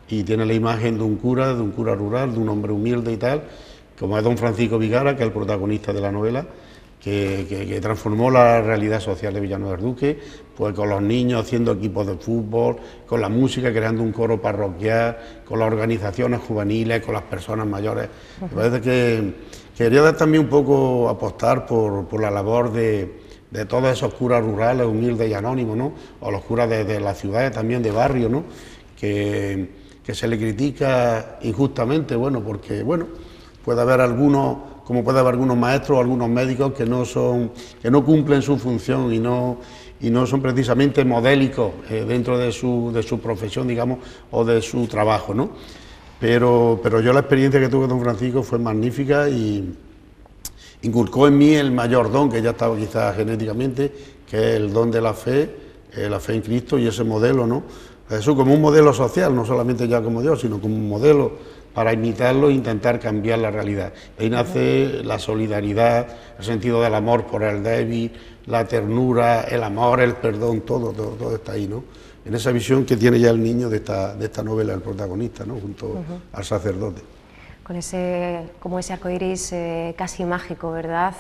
y tiene la imagen de un cura rural, de un hombre humilde y tal, como es don Francisco Vigara, que es el protagonista de la novela, que transformó la realidad social de Villanueva del Duque, pues con los niños haciendo equipos de fútbol, con la música, creando un coro parroquial, con las organizaciones juveniles, con las personas mayores. Me parece que quería dar también un poco, apostar por la labor de todos esos curas rurales, humildes y anónimos, ¿no? O los curas de las ciudades, también de barrio, ¿no? Que se le critica injustamente, bueno, porque, bueno, puede haber algunos, como puede haber algunos maestros o algunos médicos que no cumplen su función y no son precisamente modélicos dentro de su profesión, digamos, o de su trabajo, ¿no? Pero yo, la experiencia que tuve con don Francisco fue magnífica y inculcó en mí el mayor don, que ya estaba quizás genéticamente, que es el don de la fe en Cristo, y ese modelo, ¿no? Eso como un modelo social, no solamente ya como Dios, sino como un modelo para imitarlo e intentar cambiar la realidad. De ahí nace la solidaridad, el sentido del amor por el débil, la ternura, el amor, el perdón, todo está ahí, ¿no? En esa visión que tiene ya el niño de esta novela, el protagonista, ¿no? Junto al sacerdote. Con como ese arco iris casi mágico, ¿verdad?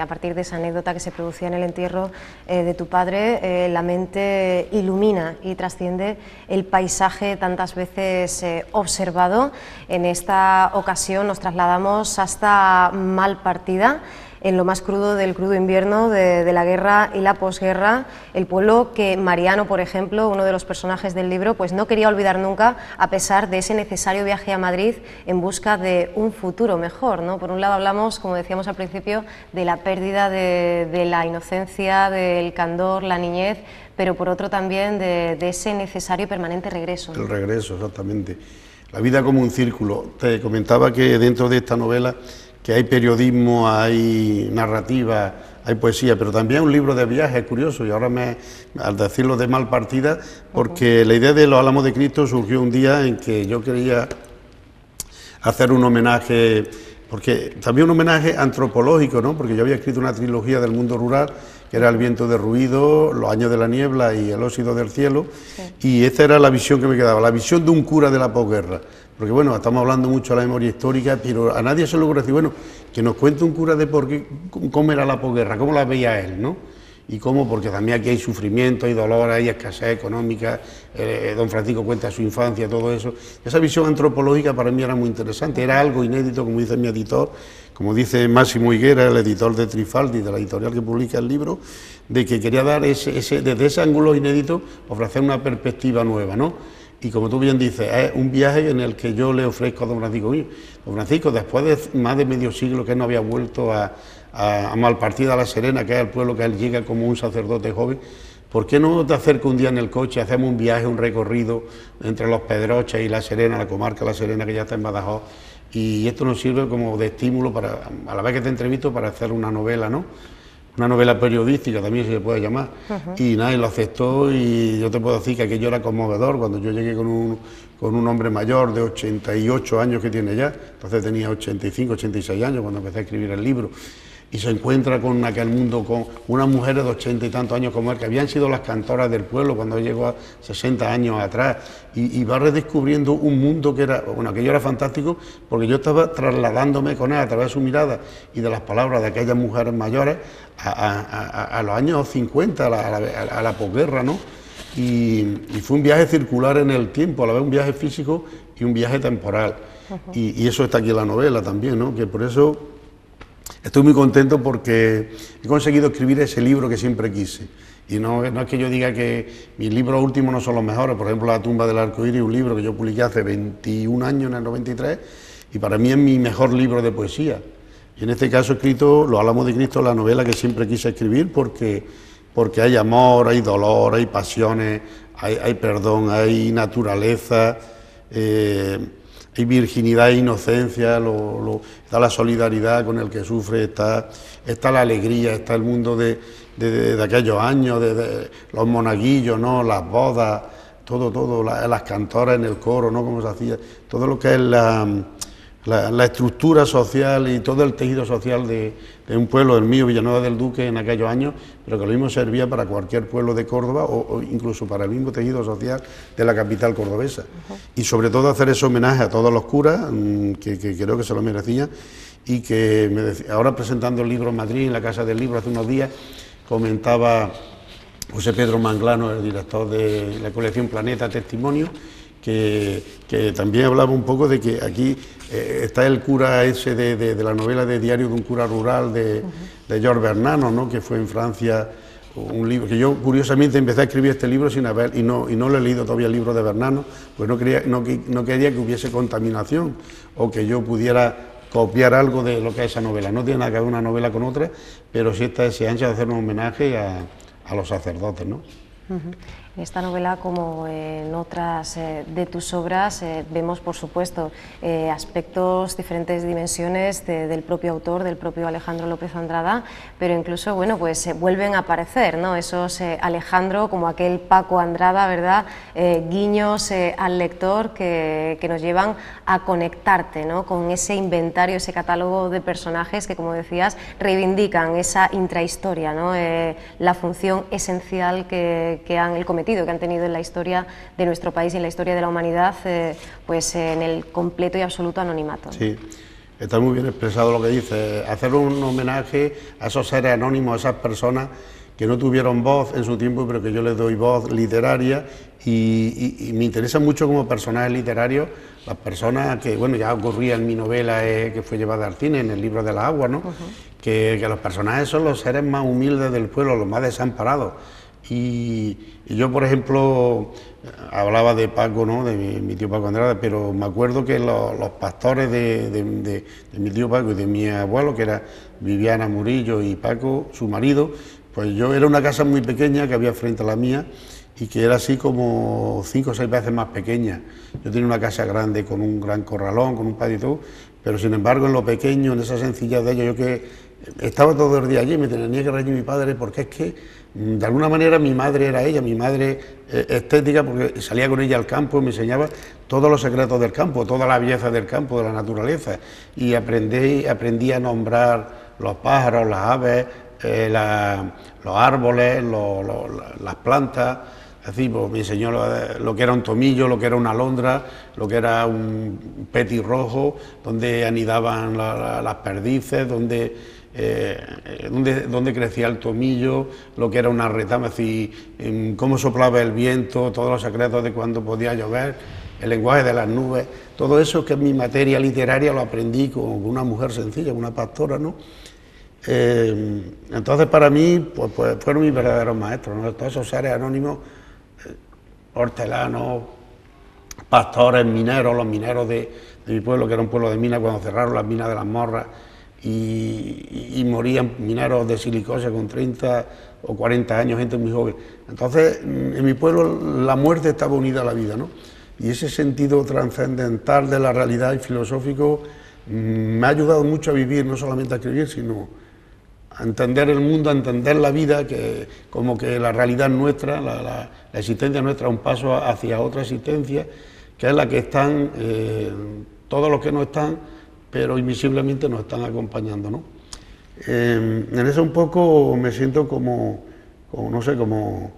A partir de esa anécdota que se producía en el entierro de tu padre, la mente ilumina y trasciende el paisaje tantas veces observado. En esta ocasión nos trasladamos hasta Malpartida, en lo más crudo del crudo invierno de la guerra y la posguerra, el pueblo que Mariano, por ejemplo, uno de los personajes del libro, pues no quería olvidar nunca, a pesar de ese necesario viaje a Madrid en busca de un futuro mejor, ¿no? Por un lado hablamos, como decíamos al principio, de la pérdida de la inocencia, del candor, la niñez, pero por otro también de ese necesario y permanente regreso, ¿no? El regreso, exactamente. la vida como un círculo. Te comentaba que dentro de esta novela que hay periodismo, hay narrativa, hay poesía, pero también un libro de viajes, curioso, y ahora al decirlo de mal partida, porque la idea de Los Álamos de Cristo surgió un día en que yo quería hacer un homenaje, porque también un homenaje antropológico, ¿no? Porque yo había escrito una trilogía del mundo rural, que era El viento de ruido, Los años de la niebla y El óxido del cielo, y esta era la visión que me quedaba, la visión de un cura de la posguerra. Porque bueno, estamos hablando mucho de la memoria histórica, pero a nadie se le ocurre decir, bueno, que nos cuente un cura de por qué, cómo era la posguerra, cómo la veía él, ¿no? Y cómo, porque también aquí hay sufrimiento, hay dolor, hay escasez económica, don Francisco cuenta su infancia, todo eso. Esa visión antropológica para mí era muy interesante, era algo inédito, como dice mi editor, como dice Máximo Higuera, el editor de Trifaldi, de la editorial que publica el libro, de que quería dar desde ese ángulo inédito, ofrecer una perspectiva nueva, ¿no? Y como tú bien dices, es un viaje en el que yo le ofrezco a don Francisco. Don Francisco, después de más de medio siglo que él no había vuelto a Malpartida, a La Serena, que es el pueblo que él llega como un sacerdote joven, ¿por qué no te acercas un día en el coche, hacemos un viaje, un recorrido entre Los Pedroches y La Serena, la comarca La Serena, que ya está en Badajoz? Y esto nos sirve como de estímulo para, a la vez que te entrevisto, para hacer una novela, ¿no? Una novela periodística también se le puede llamar, y nadie lo aceptó, y yo te puedo decir que aquello era conmovedor cuando yo llegué con un hombre mayor de 88 años que tiene ya, entonces tenía 85, 86 años cuando empecé a escribir el libro, y se encuentra con aquel mundo, con unas mujeres de 80 y tantos años como él, que habían sido las cantoras del pueblo cuando llegó a 60 años atrás, y va redescubriendo un mundo que era, bueno, aquello era fantástico, porque yo estaba trasladándome con él a través de su mirada y de las palabras de aquellas mujeres mayores a los años 50, a la posguerra, ¿no? Y fue un viaje circular en el tiempo, a la vez un viaje físico y un viaje temporal, y eso está aquí en la novela también, ¿no? Que por eso estoy muy contento, porque he conseguido escribir ese libro que siempre quise. Y no es que yo diga que mis libros últimos no son los mejores, por ejemplo La tumba del arcoíris, un libro que yo publiqué hace 21 años, en el 93, y para mí es mi mejor libro de poesía. Y en este caso he escrito Los Álamos de Cristo, la novela que siempre quise escribir, porque hay amor, hay dolor, hay pasiones, hay perdón, hay naturaleza, hay virginidad e inocencia, está la solidaridad con el que sufre, está la alegría, está el mundo de aquellos años, de los monaguillos, ¿no? Las bodas, todo, las cantoras en el coro, ¿no? Cómo se hacía, todo lo que es la estructura social y todo el tejido social de un pueblo, el mío, Villanueva del Duque, en aquellos años, pero que lo mismo servía para cualquier pueblo de Córdoba o incluso para el mismo tejido social de la capital cordobesa. Y sobre todo hacer ese homenaje a todos los curas, que creo que se lo merecían, y que ahora presentando el libro en Madrid, en la Casa del Libro, hace unos días, comentaba José Pedro Manglano, el director de la colección Planeta Testimonio, que también hablaba un poco de que aquí está el cura ese de la novela de Diario de un cura rural de Georges Bernanos, ¿no? Que fue en Francia, un libro que yo curiosamente empecé a escribir este libro sin haber, y no lo he leído todavía, el libro de Bernanos, pues no quería que hubiese contaminación o que yo pudiera copiar algo de lo que es esa novela. No tiene nada que ver una novela con otra, pero sí está ese ansia de hacer un homenaje a los sacerdotes, ¿no? En esta novela, como en otras de tus obras, vemos, por supuesto, aspectos, diferentes dimensiones del propio autor, del propio Alejandro López Andrada, pero incluso, bueno, pues vuelven a aparecer, ¿no? Esos Alejandro, como aquel Paco Andrada, ¿verdad? Guiños al lector que nos llevan a conectarte, ¿no? Con ese inventario, ese catálogo de personajes que, como decías, reivindican esa intrahistoria, ¿no? La función esencial que han tenido en la historia de nuestro país y en la historia de la humanidad, pues en el completo y absoluto anonimato. Sí, está muy bien expresado lo que dice, hacer un homenaje a esos seres anónimos, a esas personas que no tuvieron voz en su tiempo, pero que yo les doy voz literaria, y me interesa mucho como personajes literarios las personas que, bueno, ya ocurría en mi novela que fue llevada al cine, en el libro de la agua, ¿no? Que los personajes son los seres más humildes del pueblo, los más desamparados. Y yo, por ejemplo, hablaba de Paco, ¿no? De mi tío Paco Andrada, pero me acuerdo que los pastores de mi tío Paco y de mi abuelo, que era Viviana Murillo y Paco, su marido, pues yo era una casa muy pequeña que había frente a la mía, y que era así como 5 o 6 veces más pequeña. Yo tenía una casa grande con un gran corralón, con un patio y todo, pero sin embargo en lo pequeño, en esa sencillez de ello, yo que estaba todo el día allí, me tenía que reñir mi padre, porque es que de alguna manera mi madre era ella, mi madre estética, porque salía con ella al campo y me enseñaba todos los secretos del campo, toda la belleza del campo, de la naturaleza, y aprendí a nombrar los pájaros, las aves, los árboles, las plantas. Así, pues, me enseñó lo que era un tomillo, lo que era una alondra, lo que era un petirrojo, donde anidaban las perdices, donde crecía el tomillo, lo que era una retama, así, cómo soplaba el viento, todos los secretos de cuando podía llover, el lenguaje de las nubes, todo eso que es mi materia literaria lo aprendí con una mujer sencilla, una pastora, ¿no? Entonces para mí pues fueron mis verdaderos maestros, ¿no? Todos esos seres anónimos, hortelanos, pastores, mineros, los mineros de mi pueblo, que era un pueblo de minas, cuando cerraron las minas de las Morras y morían mineros de silicosa con 30 o 40 años, gente muy joven. Entonces, en mi pueblo la muerte estaba unida a la vida, ¿no? Y ese sentido trascendental de la realidad y filosófico me ha ayudado mucho a vivir, no solamente a escribir, sino a entender el mundo, a entender la vida, que como que la realidad nuestra, la existencia nuestra, es un paso hacia otra existencia, que es la que están todos los que no están, pero invisiblemente nos están acompañando, ¿no? En eso un poco me siento como no sé, como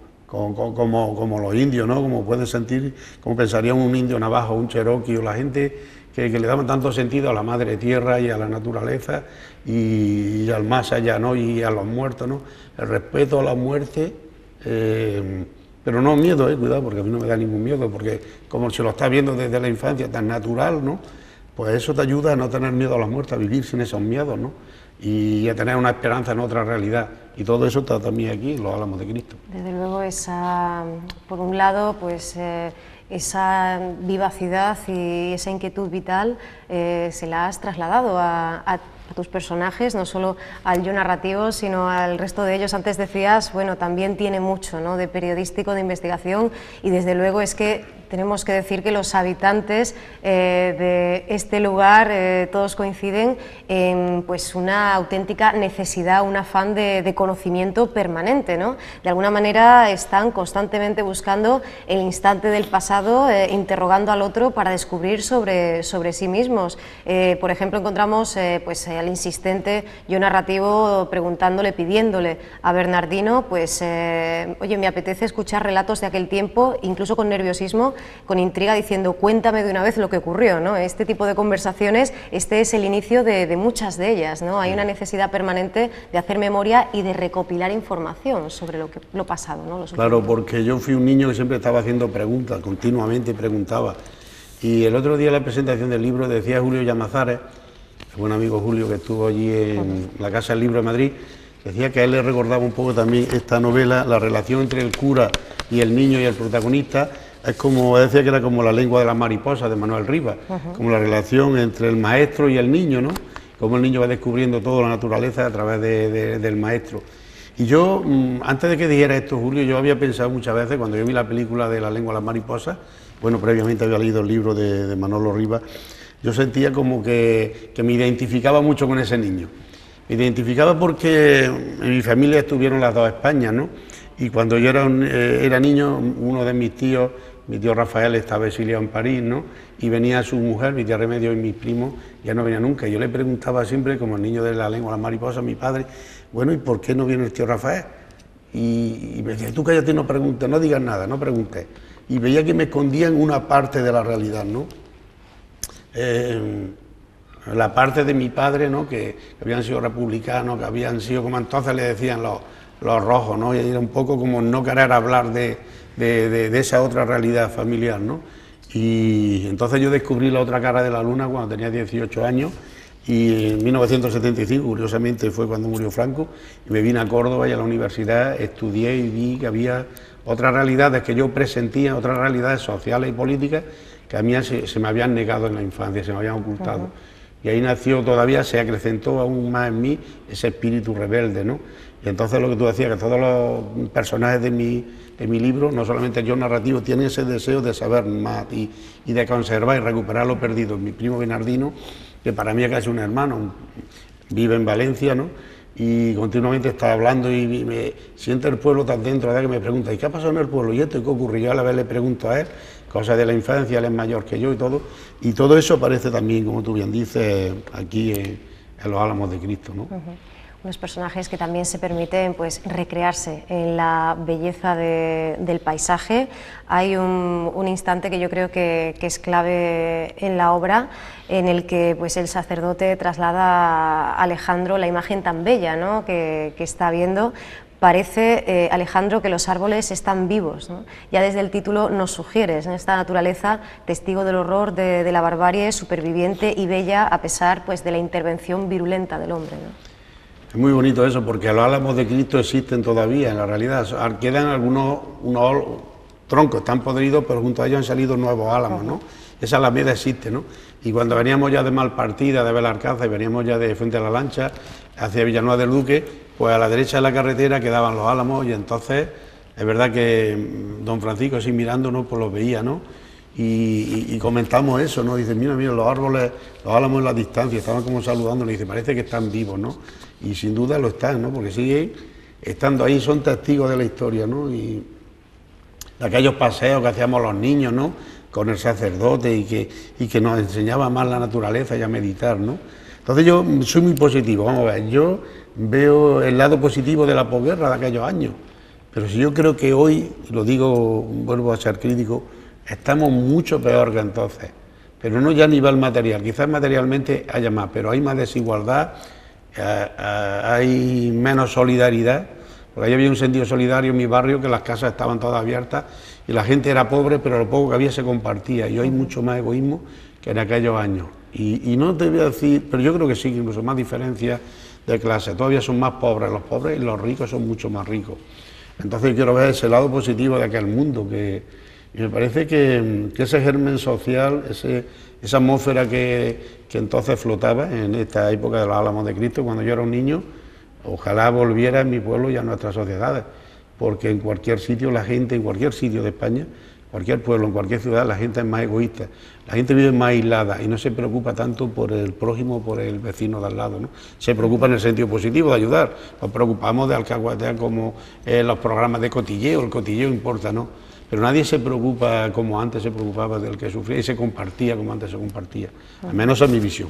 los indios, ¿no? Como pueden sentir, como pensaría un indio navajo, un cherokee, o la gente que le daban tanto sentido a la madre tierra y a la naturaleza y al más allá, ¿no? Y a los muertos, ¿no? El respeto a la muerte, pero no miedo, cuidado, porque a mí no me da ningún miedo, porque como se lo está viendo desde la infancia, tan natural, ¿no? Pues eso te ayuda a no tener miedo a la muerte, a vivir sin esos miedos, ¿no? Y a tener una esperanza en otra realidad. Y todo eso está también aquí en los Álamos de Cristo. Desde luego, por un lado, pues esa vivacidad y esa inquietud vital se la has trasladado a tus personajes, no solo al yo narrativo, sino al resto de ellos. Antes decías, bueno, también tiene mucho, ¿no?, de periodístico, de investigación, y desde luego es que tenemos que decir que los habitantes de este lugar todos coinciden en pues una auténtica necesidad, un afán de conocimiento permanente, ¿no? De alguna manera están constantemente buscando el instante del pasado, interrogando al otro para descubrir sobre sí mismos. Por ejemplo, encontramos pues al insistente yo narrativo preguntándole, pidiéndole a Bernardino, pues oye, me apetece escuchar relatos de aquel tiempo, incluso con nerviosismo, con intriga, diciendo cuéntame de una vez lo que ocurrió, ¿no? Este tipo de conversaciones, este es el inicio de muchas de ellas, ¿no? Hay una necesidad permanente de hacer memoria y de recopilar información sobre lo pasado, ¿no? Claro, porque yo fui un niño que siempre estaba haciendo preguntas, continuamente preguntaba. Y el otro día en la presentación del libro decía Julio Llamazares, el buen amigo Julio que estuvo allí en la Casa del Libro de Madrid, decía que a él le recordaba un poco también esta novela, la relación entre el cura y el niño y el protagonista. Es como, decía que era como La lengua de las mariposas de Manuel Rivas, como la relación entre el maestro y el niño, ¿no? Como el niño va descubriendo toda la naturaleza a través del maestro. Y yo, antes de que dijera esto, Julio, yo había pensado muchas veces, cuando yo vi la película de La lengua de las mariposas, bueno, previamente había leído el libro de Manolo Rivas, yo sentía como que me identificaba mucho con ese niño. Me identificaba porque en mi familia estuvieron las dos Españas, ¿no? Y cuando yo era niño, uno de mis tíos, mi tío Rafael, estaba exiliado en París, ¿no? Y venía su mujer, mi tía Remedio, y mis primos, ya no venía nunca. Yo le preguntaba siempre, como el niño de La lengua de las mariposas, a mi padre, bueno, ¿y por qué no viene el tío Rafael? Y me decía, tú cállate, no preguntes, no digas nada, no preguntes. Y veía que me escondían una parte de la realidad, ¿no? La parte de mi padre, ¿no?, que habían sido republicanos, que habían sido, como entonces le decían los rojos, ¿no? Y era un poco como no querer hablar de esa otra realidad familiar, ¿no? Y entonces yo descubrí la otra cara de la luna cuando tenía 18 años, y en 1975, curiosamente, fue cuando murió Franco, y me vine a Córdoba y a la universidad, estudié y vi que había otras realidades que yo presentía, otras realidades sociales y políticas que a mí se me habían negado en la infancia, se me habían ocultado. y ahí nació todavía, se acrecentó aún más en mí ese espíritu rebelde, ¿no? Y entonces lo que tú decías, que todos los personajes de mi libro, no solamente yo narrativo, tienen ese deseo de saber más y de conservar y recuperar lo perdido. Mi primo Bernardino, que para mí es casi un hermano, vive en Valencia, ¿no? Y continuamente está hablando y me siente el pueblo tan dentro de él que me pregunta, ¿y qué ha pasado en el pueblo? ¿Y esto? ¿Y qué ocurrió? Yo a la vez le pregunto a él, cosas de la infancia, él es mayor que yo y todo eso aparece también, como tú bien dices, aquí en los Álamos de Cristo, ¿no? Unos personajes que también se permiten pues recrearse en la belleza del paisaje. Hay un instante que yo creo que es clave en la obra, en el que pues el sacerdote traslada a Alejandro la imagen tan bella, ¿no?, que está viendo. Parece, Alejandro, que los árboles están vivos, ¿no? Ya desde el título nos sugieres, en esta naturaleza, testigo del horror, de la barbarie, superviviente y bella a pesar pues de la intervención virulenta del hombre, ¿no? Es muy bonito eso, porque los Álamos de Cristo existen todavía, en la realidad. Quedan algunos troncos, están podridos, pero junto a ellos han salido nuevos álamos, ¿no? Esa alameda existe, ¿no? Y cuando veníamos ya de Malpartida, de Belalcázar, y veníamos ya de Fuente de la Lancha, hacia Villanueva del Duque, pues a la derecha de la carretera quedaban los álamos, y entonces es verdad que don Francisco, así mirándonos, pues los veía, ¿no? Y comentamos eso, ¿no? Dice, mira, los árboles, los álamos en la distancia, estaban como saludándonos, y dice, parece que están vivos, ¿no? Y sin duda lo están, ¿no? Porque siguen estando ahí, son testigos de la historia, ¿no? Y de aquellos paseos que hacíamos los niños, ¿no?, con el sacerdote y que nos enseñaba más la naturaleza y a meditar, ¿no? Entonces yo soy muy positivo, vamos a ver, yo veo el lado positivo de la posguerra de aquellos años, pero si yo creo que hoy, lo digo, vuelvo a ser crítico, estamos mucho peor que entonces, pero no ya a nivel material, quizás materialmente haya más, pero hay más desigualdad, hay menos solidaridad, porque ahí había un sentido solidario en mi barrio, que las casas estaban todas abiertas y la gente era pobre, pero lo poco que había se compartía, y hoy hay mucho más egoísmo que en aquellos años. Y no te voy a decir, pero yo creo que sí, incluso más diferencias de clase, todavía son más pobres los pobres y los ricos son mucho más ricos. Entonces yo quiero ver ese lado positivo de aquel mundo, y me parece que ese germen social, esa atmósfera que entonces flotaba en esta época de los Álamos de Cristo, cuando yo era un niño, ojalá volviera en mi pueblo y a nuestras sociedades, porque en cualquier sitio la gente, en cualquier sitio de España, cualquier pueblo, en cualquier ciudad, la gente es más egoísta, la gente vive más aislada y no se preocupa tanto por el prójimo, por el vecino de al lado, ¿no? Se preocupa en el sentido positivo de ayudar, nos preocupamos de alcahuetear como los programas de cotilleo, el cotilleo importa, ¿no? Pero nadie se preocupa como antes se preocupaba del que sufría y se compartía como antes se compartía, al menos es mi visión.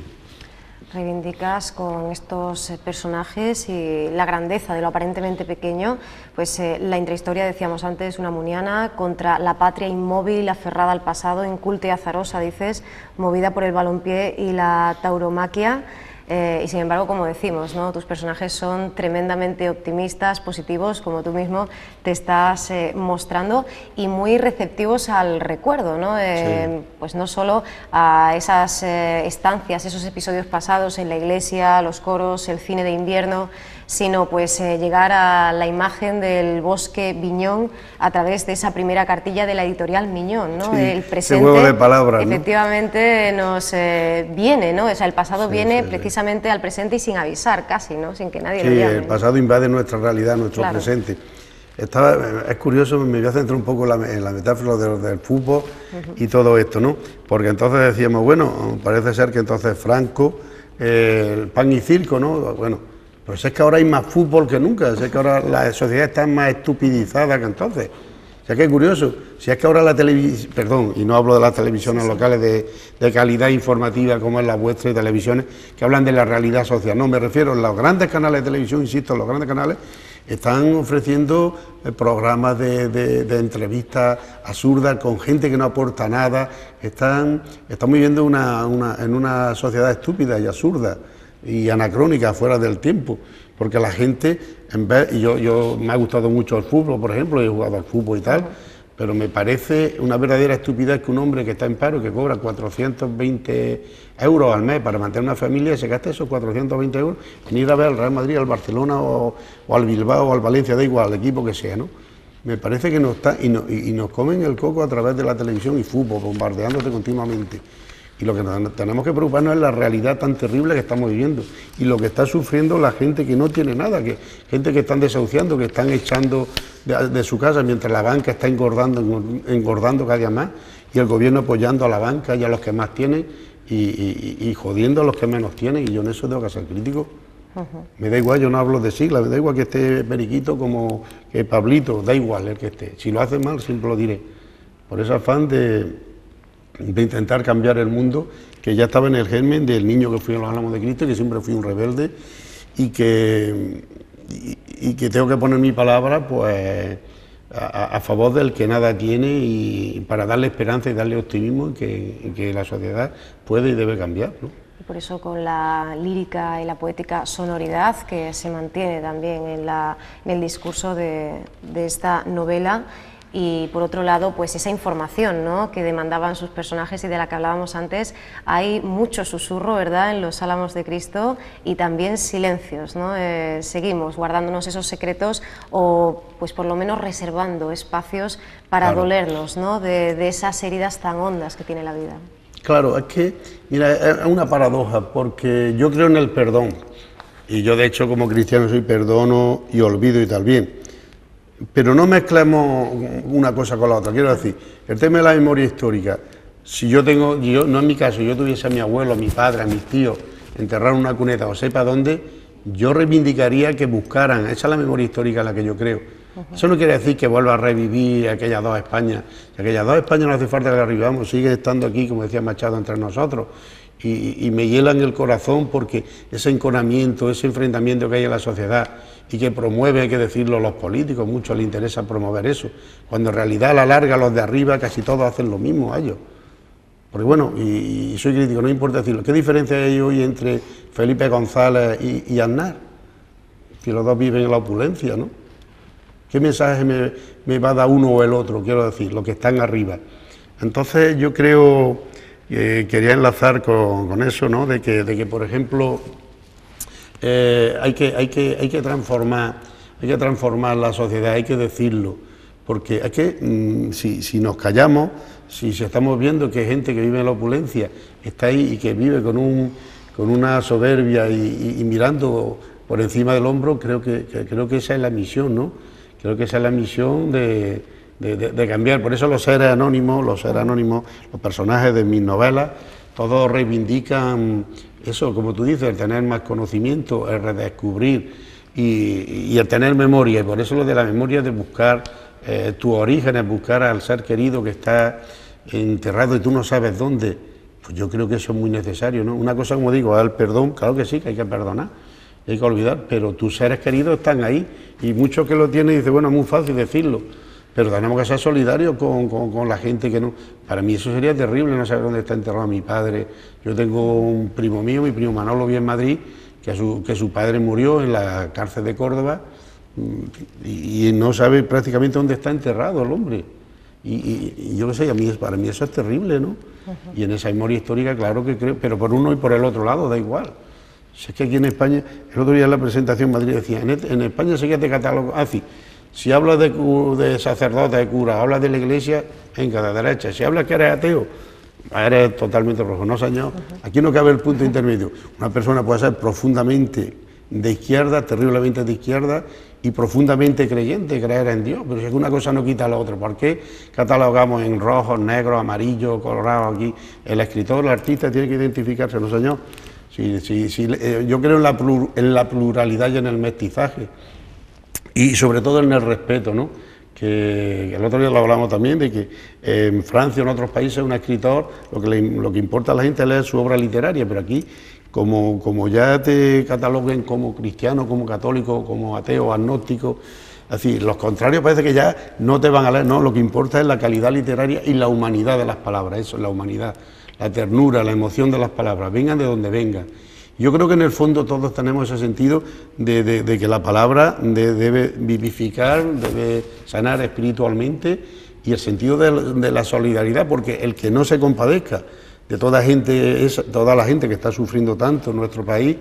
Reivindicas con estos personajes y la grandeza de lo aparentemente pequeño, pues la intrahistoria, decíamos antes, unamuniana contra la patria inmóvil, aferrada al pasado, inculta y azarosa, dices, movida por el balompié y la tauromaquia. Y sin embargo, como decimos, ¿no?, tus personajes son tremendamente optimistas, positivos, como tú mismo te estás mostrando, y muy receptivos al recuerdo, ¿no? Sí. Pues no solo a esas estancias, esos episodios pasados en la iglesia, los coros, el cine de invierno, sino pues llegar a la imagen del bosque Viñón a través de esa primera cartilla de la editorial Miñón, ¿no? Sí, el presente, juego de palabras, efectivamente, ¿no?, nos viene, ¿no? O sea, el pasado viene precisamente al presente y sin avisar casi, ¿no?, sin que nadie lo llame. El pasado invade nuestra realidad, nuestro presente. Es curioso, me voy a centrar un poco en la metáfora del fútbol y todo esto, ¿no? Porque entonces decíamos, bueno, parece ser que entonces Franco, el pan y circo, ¿no? Bueno, pues es que ahora hay más fútbol que nunca, es que ahora la sociedad está más estupidizada que entonces. O sea, que es curioso, si es que ahora la televisión, perdón, y no hablo de las televisiones locales de calidad informativa como es la vuestra y televisiones, que hablan de la realidad social, no, me refiero a los grandes canales de televisión, insisto, los grandes canales están ofreciendo programas de entrevistas absurdas con gente que no aporta nada, estamos viviendo en una sociedad estúpida y absurda y anacrónica, fuera del tiempo, porque la gente, en vez, y yo me ha gustado mucho el fútbol, por ejemplo, he jugado al fútbol y tal, pero me parece una verdadera estupidez que un hombre que está en paro, que cobra 420 euros al mes para mantener una familia, se gaste esos 420 euros en ir a ver al Real Madrid, al Barcelona o al Bilbao o al Valencia, da igual, el equipo que sea, ¿no? Me parece que nos comen el coco a través de la televisión y fútbol, bombardeándote continuamente. Y lo que tenemos que preocuparnos es la realidad tan terrible que estamos viviendo y lo que está sufriendo la gente que no tiene nada, gente que están desahuciando, que están echando de su casa mientras la banca está engordando cada día más y el gobierno apoyando a la banca y a los que más tienen y jodiendo a los que menos tienen, y yo en eso tengo que ser crítico. Me da igual, yo no hablo de siglas, me da igual que esté Periquito como que Pablito, da igual el que esté. Si lo hace mal siempre lo diré. Por ese afán de intentar cambiar el mundo, que ya estaba en el germen del niño que fui a los Álamos de Cristo, que siempre fui un rebelde y que tengo que poner mi palabra pues a favor del que nada tiene y para darle esperanza y darle optimismo en que la sociedad puede y debe cambiar, ¿no? Y por eso con la lírica y la poética sonoridad que se mantiene también en el discurso de esta novela. Y por otro lado, pues esa información, ¿no?, que demandaban sus personajes y de la que hablábamos antes. Hay mucho susurro, ¿verdad?, en los Álamos de Cristo, y también silencios, ¿no? Seguimos guardándonos esos secretos o pues por lo menos reservando espacios para dolernos, ¿no?, de esas heridas tan hondas que tiene la vida. Claro, es que, mira, es una paradoja, porque yo creo en el perdón, y yo de hecho como cristiano soy perdono y olvido y tal bien. Pero no mezclemos una cosa con la otra. Quiero decir, el tema de la memoria histórica, si yo no en mi caso, yo tuviese a mi abuelo, a mi padre, a mis tíos, enterrar en una cuneta o sepa dónde, yo reivindicaría que buscaran, esa es la memoria histórica en la que yo creo. Eso no quiere decir que vuelva a revivir aquellas dos Españas. Aquellas dos Españas no hace falta que las revivamos, siguen estando aquí, como decía Machado, entre nosotros. Y me hielan el corazón porque ese enconamiento, ese enfrentamiento que hay en la sociedad y que promueve, hay que decirlo, los políticos, mucho les interesa promover eso, cuando en realidad a la larga los de arriba casi todos hacen lo mismo a ellos. Porque bueno, y soy crítico, no importa decirlo, ¿qué diferencia hay hoy entre Felipe González y Aznar? Que los dos viven en la opulencia, ¿no? ¿Qué mensaje me va a dar uno o el otro? Quiero decir, los que están arriba. Entonces yo creo, quería enlazar con eso, ¿no?, de que por ejemplo, hay que transformar la sociedad, hay que decirlo, porque es que si nos callamos, si estamos viendo que hay gente que vive en la opulencia está ahí y que vive con una soberbia y mirando por encima del hombro, creo que esa es la misión, ¿no? Creo que esa es la misión de cambiar. Por eso los seres anónimos, los personajes de mis novelas, todos reivindican eso, como tú dices, el tener más conocimiento, el redescubrir y el tener memoria. Y por eso lo de la memoria, de buscar tus orígenes, buscar al ser querido que está enterrado y tú no sabes dónde, pues yo creo que eso es muy necesario, ¿no? Una cosa, como digo, el perdón, claro que sí, que hay que perdonar, hay que olvidar, pero tus seres queridos están ahí y muchos que lo tienen dicen, bueno, es muy fácil decirlo, pero tenemos que ser solidarios con la gente que no. Para mí eso sería terrible, no saber dónde está enterrado mi padre. Yo tengo un primo mío, mi primo Manolo, vive en Madrid, que su padre murió en la cárcel de Córdoba y no sabe prácticamente dónde está enterrado el hombre. Y yo qué sé, para mí eso es terrible, ¿no? Y en esa memoria histórica, claro que creo, pero por uno y por el otro lado, da igual. Si es que aquí en España, el otro día en la presentación en Madrid decía, en España se queda catálogo así. Si hablas de sacerdote, de cura, hablas de la iglesia, venga, de derecha. Si hablas que eres ateo, eres totalmente rojo. No, señor, aquí no cabe el punto intermedio. Una persona puede ser profundamente de izquierda, terriblemente de izquierda, y profundamente creyente, creer en Dios. Pero si es que una cosa no quita a la otra, ¿por qué catalogamos en rojos, negros, amarillos, colorados aquí? El escritor, el artista tiene que identificarse, ¿no, señor? Yo creo en la pluralidad y en el mestizaje. Y sobre todo en el respeto, ¿no? Que el otro día lo hablamos también, de que en Francia o en otros países un escritor, lo que importa a la gente es leer su obra literaria, pero aquí, como ya te cataloguen como cristiano, como católico, como ateo, agnóstico, así, los contrarios parece que ya no te van a leer, no, lo que importa es la calidad literaria y la humanidad de las palabras, eso, la humanidad, la ternura, la emoción de las palabras, vengan de donde vengan. Yo creo que en el fondo todos tenemos ese sentido de que la palabra debe vivificar, debe sanar espiritualmente, y el sentido de la solidaridad, porque el que no se compadezca de toda la gente que está sufriendo tanto en nuestro país,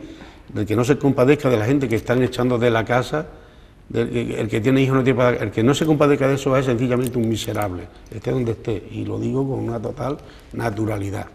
el que no se compadezca de la gente que están echando de la casa, el que tiene hijos no tiene para, el que no se compadezca de eso es sencillamente un miserable, esté donde esté, y lo digo con una total naturalidad.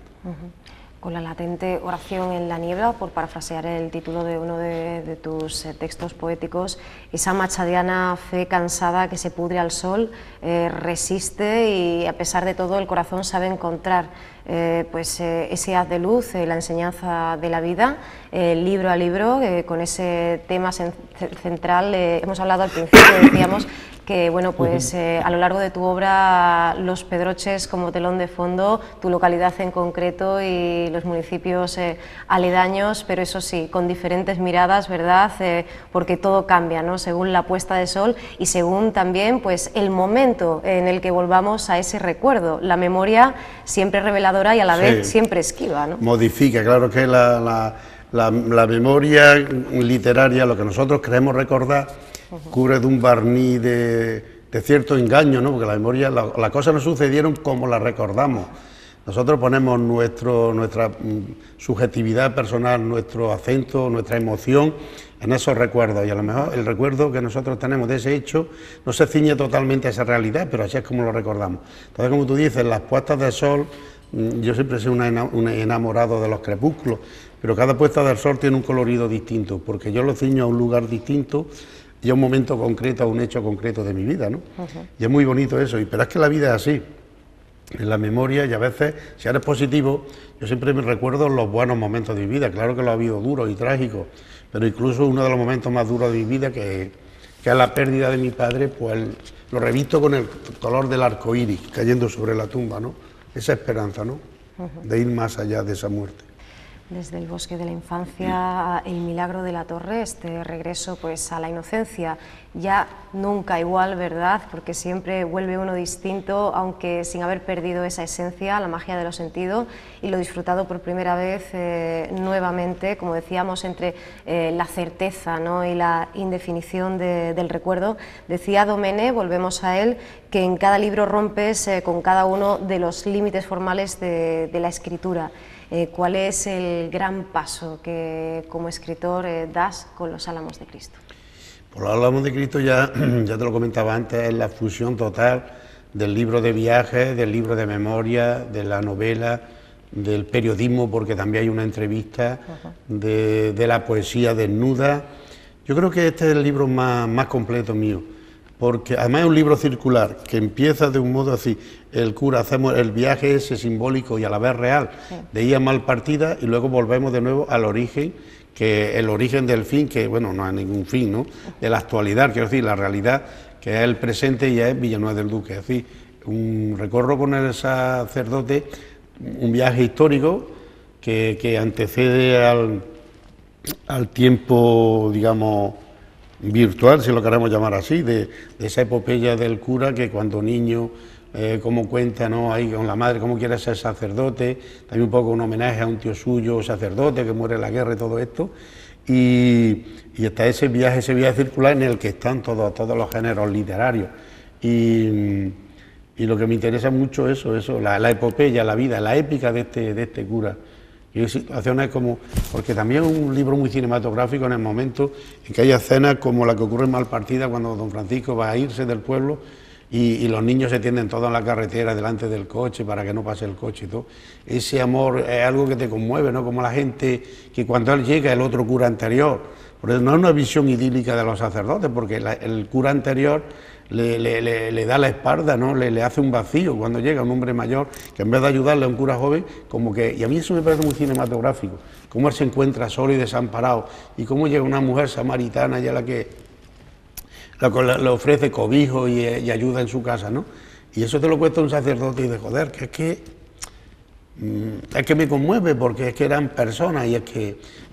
Con la latente oración en la niebla, por parafrasear el título de uno de tus textos poéticos, esa machadiana fe cansada que se pudre al sol, resiste y a pesar de todo el corazón sabe encontrar ese haz de luz, la enseñanza de la vida, libro a libro, con ese tema central. Hemos hablado al principio, decíamos que bueno, pues a lo largo de tu obra Los Pedroches como telón de fondo, tu localidad en concreto y los municipios aledaños, pero eso sí, con diferentes miradas, ¿verdad? Porque todo cambia, ¿no? Según la puesta de sol y según también pues el momento en el que volvamos a ese recuerdo. La memoria siempre reveladora y a la vez siempre esquiva, ¿no? Modifica, claro que la memoria literaria, lo que nosotros queremos recordar, cubre de un barniz de cierto engaño, ¿no? Porque la memoria, las cosas no sucedieron como las recordamos. Nosotros ponemos nuestra subjetividad personal, nuestro acento, nuestra emoción en esos recuerdos, y a lo mejor el recuerdo que nosotros tenemos de ese hecho no se ciñe totalmente a esa realidad, pero así es como lo recordamos. Entonces, como tú dices, las puestas de sol, yo siempre he sido un enamorado de los crepúsculos, pero cada puesta del sol tiene un colorido distinto, porque yo lo ciño a un lugar distinto y a un momento concreto, a un hecho concreto de mi vida, ¿no? Y es muy bonito eso, pero es que la vida es así, en la memoria, y a veces, si eres positivo, yo siempre me recuerdo los buenos momentos de mi vida, claro que lo ha habido duros y trágicos, pero incluso uno de los momentos más duros de mi vida, que es la pérdida de mi padre, pues lo revisto con el color del arco iris cayendo sobre la tumba, ¿no? Esa esperanza, ¿no? De ir más allá de esa muerte. Desde el bosque de la infancia, el milagro de la torre, este regreso pues a la inocencia, ya nunca igual, ¿verdad? Porque siempre vuelve uno distinto, aunque sin haber perdido esa esencia, la magia de los sentidos, y lo disfrutado por primera vez nuevamente, como decíamos, entre la certeza, ¿no? Y la indefinición del recuerdo. Decía Domene, volvemos a él, que en cada libro rompes con cada uno de los límites formales de la escritura. ¿Cuál es el gran paso que como escritor das con Los Álamos de Cristo? Por Los Álamos de Cristo ya te lo comentaba antes, es la fusión total del libro de viajes, del libro de memoria, de la novela, del periodismo, porque también hay una entrevista, de la poesía desnuda. Yo creo que este es el libro más completo mío, porque además es un libro circular, que empieza de un modo así, el cura, hacemos el viaje ese simbólico y a la vez real, de ir a Malpartida, y luego volvemos de nuevo al origen, que el origen del fin, que bueno, no hay ningún fin, ¿no?, de la actualidad, quiero decir, la realidad, que es el presente y es Villanueva del Duque, es decir, un recorro con el sacerdote, un viaje histórico que antecede al tiempo, digamos, virtual, si lo queremos llamar así, de esa epopeya del cura que cuando niño, como cuenta, ¿no?, ahí con la madre, cómo quiere ser sacerdote, también un poco un homenaje a un tío suyo, sacerdote, que muere en la guerra y todo esto, y está ese viaje circular en el que están todos los géneros literarios, y lo que me interesa mucho es eso, la epopeya, la vida, la épica de este cura. Y hay situaciones como, porque también es un libro muy cinematográfico en el momento en que hay escenas como la que ocurre en Malpartida cuando don Francisco va a irse del pueblo y los niños se tienden todos en la carretera delante del coche para que no pase el coche y todo. Ese amor es algo que te conmueve, ¿no? Como la gente que cuando él llega el otro cura anterior, por eso no es una visión idílica de los sacerdotes, porque el cura anterior le da la espalda, ¿no? Le hace un vacío cuando llega un hombre mayor, que en vez de ayudarle a un cura joven, como que, y a mí eso me parece muy cinematográfico, cómo él se encuentra solo y desamparado, y cómo llega una mujer samaritana y a la que le ofrece cobijo y ayuda en su casa, ¿no? Y eso te lo cuesta un sacerdote y de joder, que es que me conmueve, porque es que eran personas,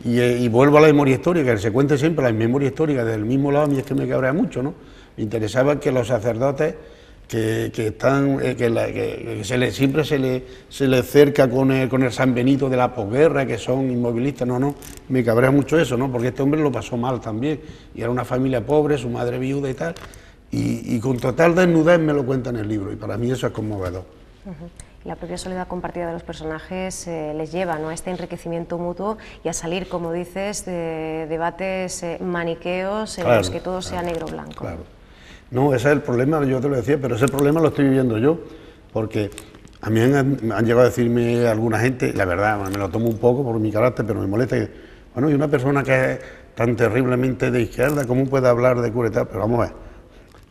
y vuelvo a la memoria histórica, que se cuente siempre la memoria histórica del mismo lado, a mí es que me cabrea mucho, ¿no? Me interesaba que los sacerdotes siempre se les cerca con el San Benito de la posguerra, que son inmovilistas, no, me cabrea mucho eso, ¿no? Porque este hombre lo pasó mal también, y era una familia pobre, su madre viuda y tal, y con total desnudez me lo cuenta en el libro, y para mí eso es conmovedor. La propia soledad compartida de los personajes les lleva, ¿no?, a este enriquecimiento mutuo y a salir, como dices, de debates maniqueos en los que todo sea negro-blanco. Claro. No, ese es el problema, yo te lo decía, pero ese problema lo estoy viviendo yo, porque A mí me han llegado a decirme alguna gente, la verdad, me lo tomo un poco por mi carácter, pero me molesta que, bueno, y una persona que es tan terriblemente de izquierda, ¿cómo puede hablar de cura y tal? Pero vamos a ver,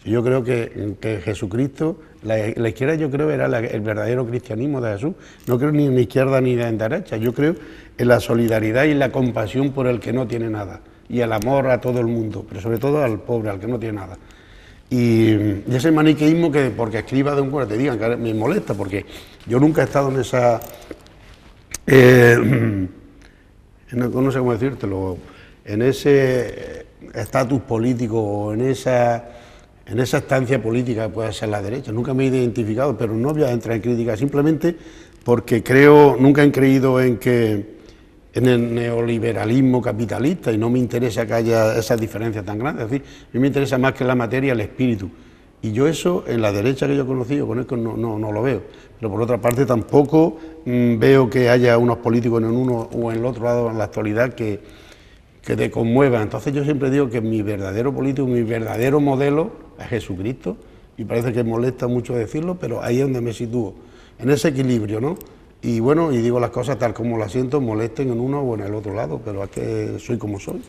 yo creo que Jesucristo, la izquierda yo creo era el verdadero cristianismo de Jesús, no creo ni en izquierda ni en derecha, yo creo en la solidaridad y la compasión por el que no tiene nada, y el amor a todo el mundo, pero sobre todo al pobre, al que no tiene nada. Y ese maniqueísmo que porque escriba de un cura te digan que me molesta, porque yo nunca he estado en esa, no sé cómo decírtelo, en ese estatus político o en esa estancia política que puede ser la derecha. Nunca me he identificado, pero no voy a entrar en crítica, simplemente porque nunca he creído en el neoliberalismo capitalista y no me interesa que haya esas diferencias tan grandes. Es decir, a mí me interesa más que la materia el espíritu. Y yo eso, en la derecha que yo he conocido, con esto no lo veo. Pero por otra parte tampoco veo que haya unos políticos en uno o en el otro lado en la actualidad que te conmuevan. Entonces yo siempre digo que mi verdadero político, mi verdadero modelo es Jesucristo, y parece que molesta mucho decirlo, pero ahí es donde me sitúo, en ese equilibrio, ¿no? Y bueno, y digo las cosas tal como las siento, molesten en uno o en el otro lado, pero es que soy como soy.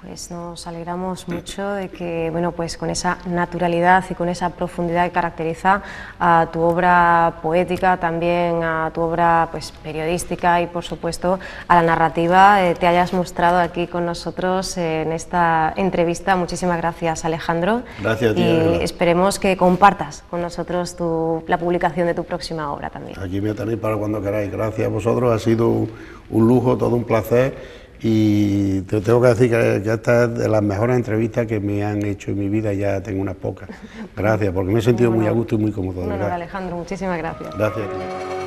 Pues nos alegramos mucho de que, bueno, pues con esa naturalidad y con esa profundidad que caracteriza a tu obra poética, también a tu obra pues periodística y por supuesto a la narrativa, te hayas mostrado aquí con nosotros en esta entrevista. Muchísimas gracias, Alejandro. Gracias a ti. Y esperemos que compartas con nosotros la publicación de tu próxima obra también. Aquí me tenéis para cuando queráis. Gracias a vosotros, ha sido un lujo, todo un placer. Y te tengo que decir que esta es de las mejores entrevistas que me han hecho en mi vida, ya tengo unas pocas. Gracias, porque me he sentido muy a gusto y muy cómodo. Alejandro, muchísimas gracias. Gracias a ti.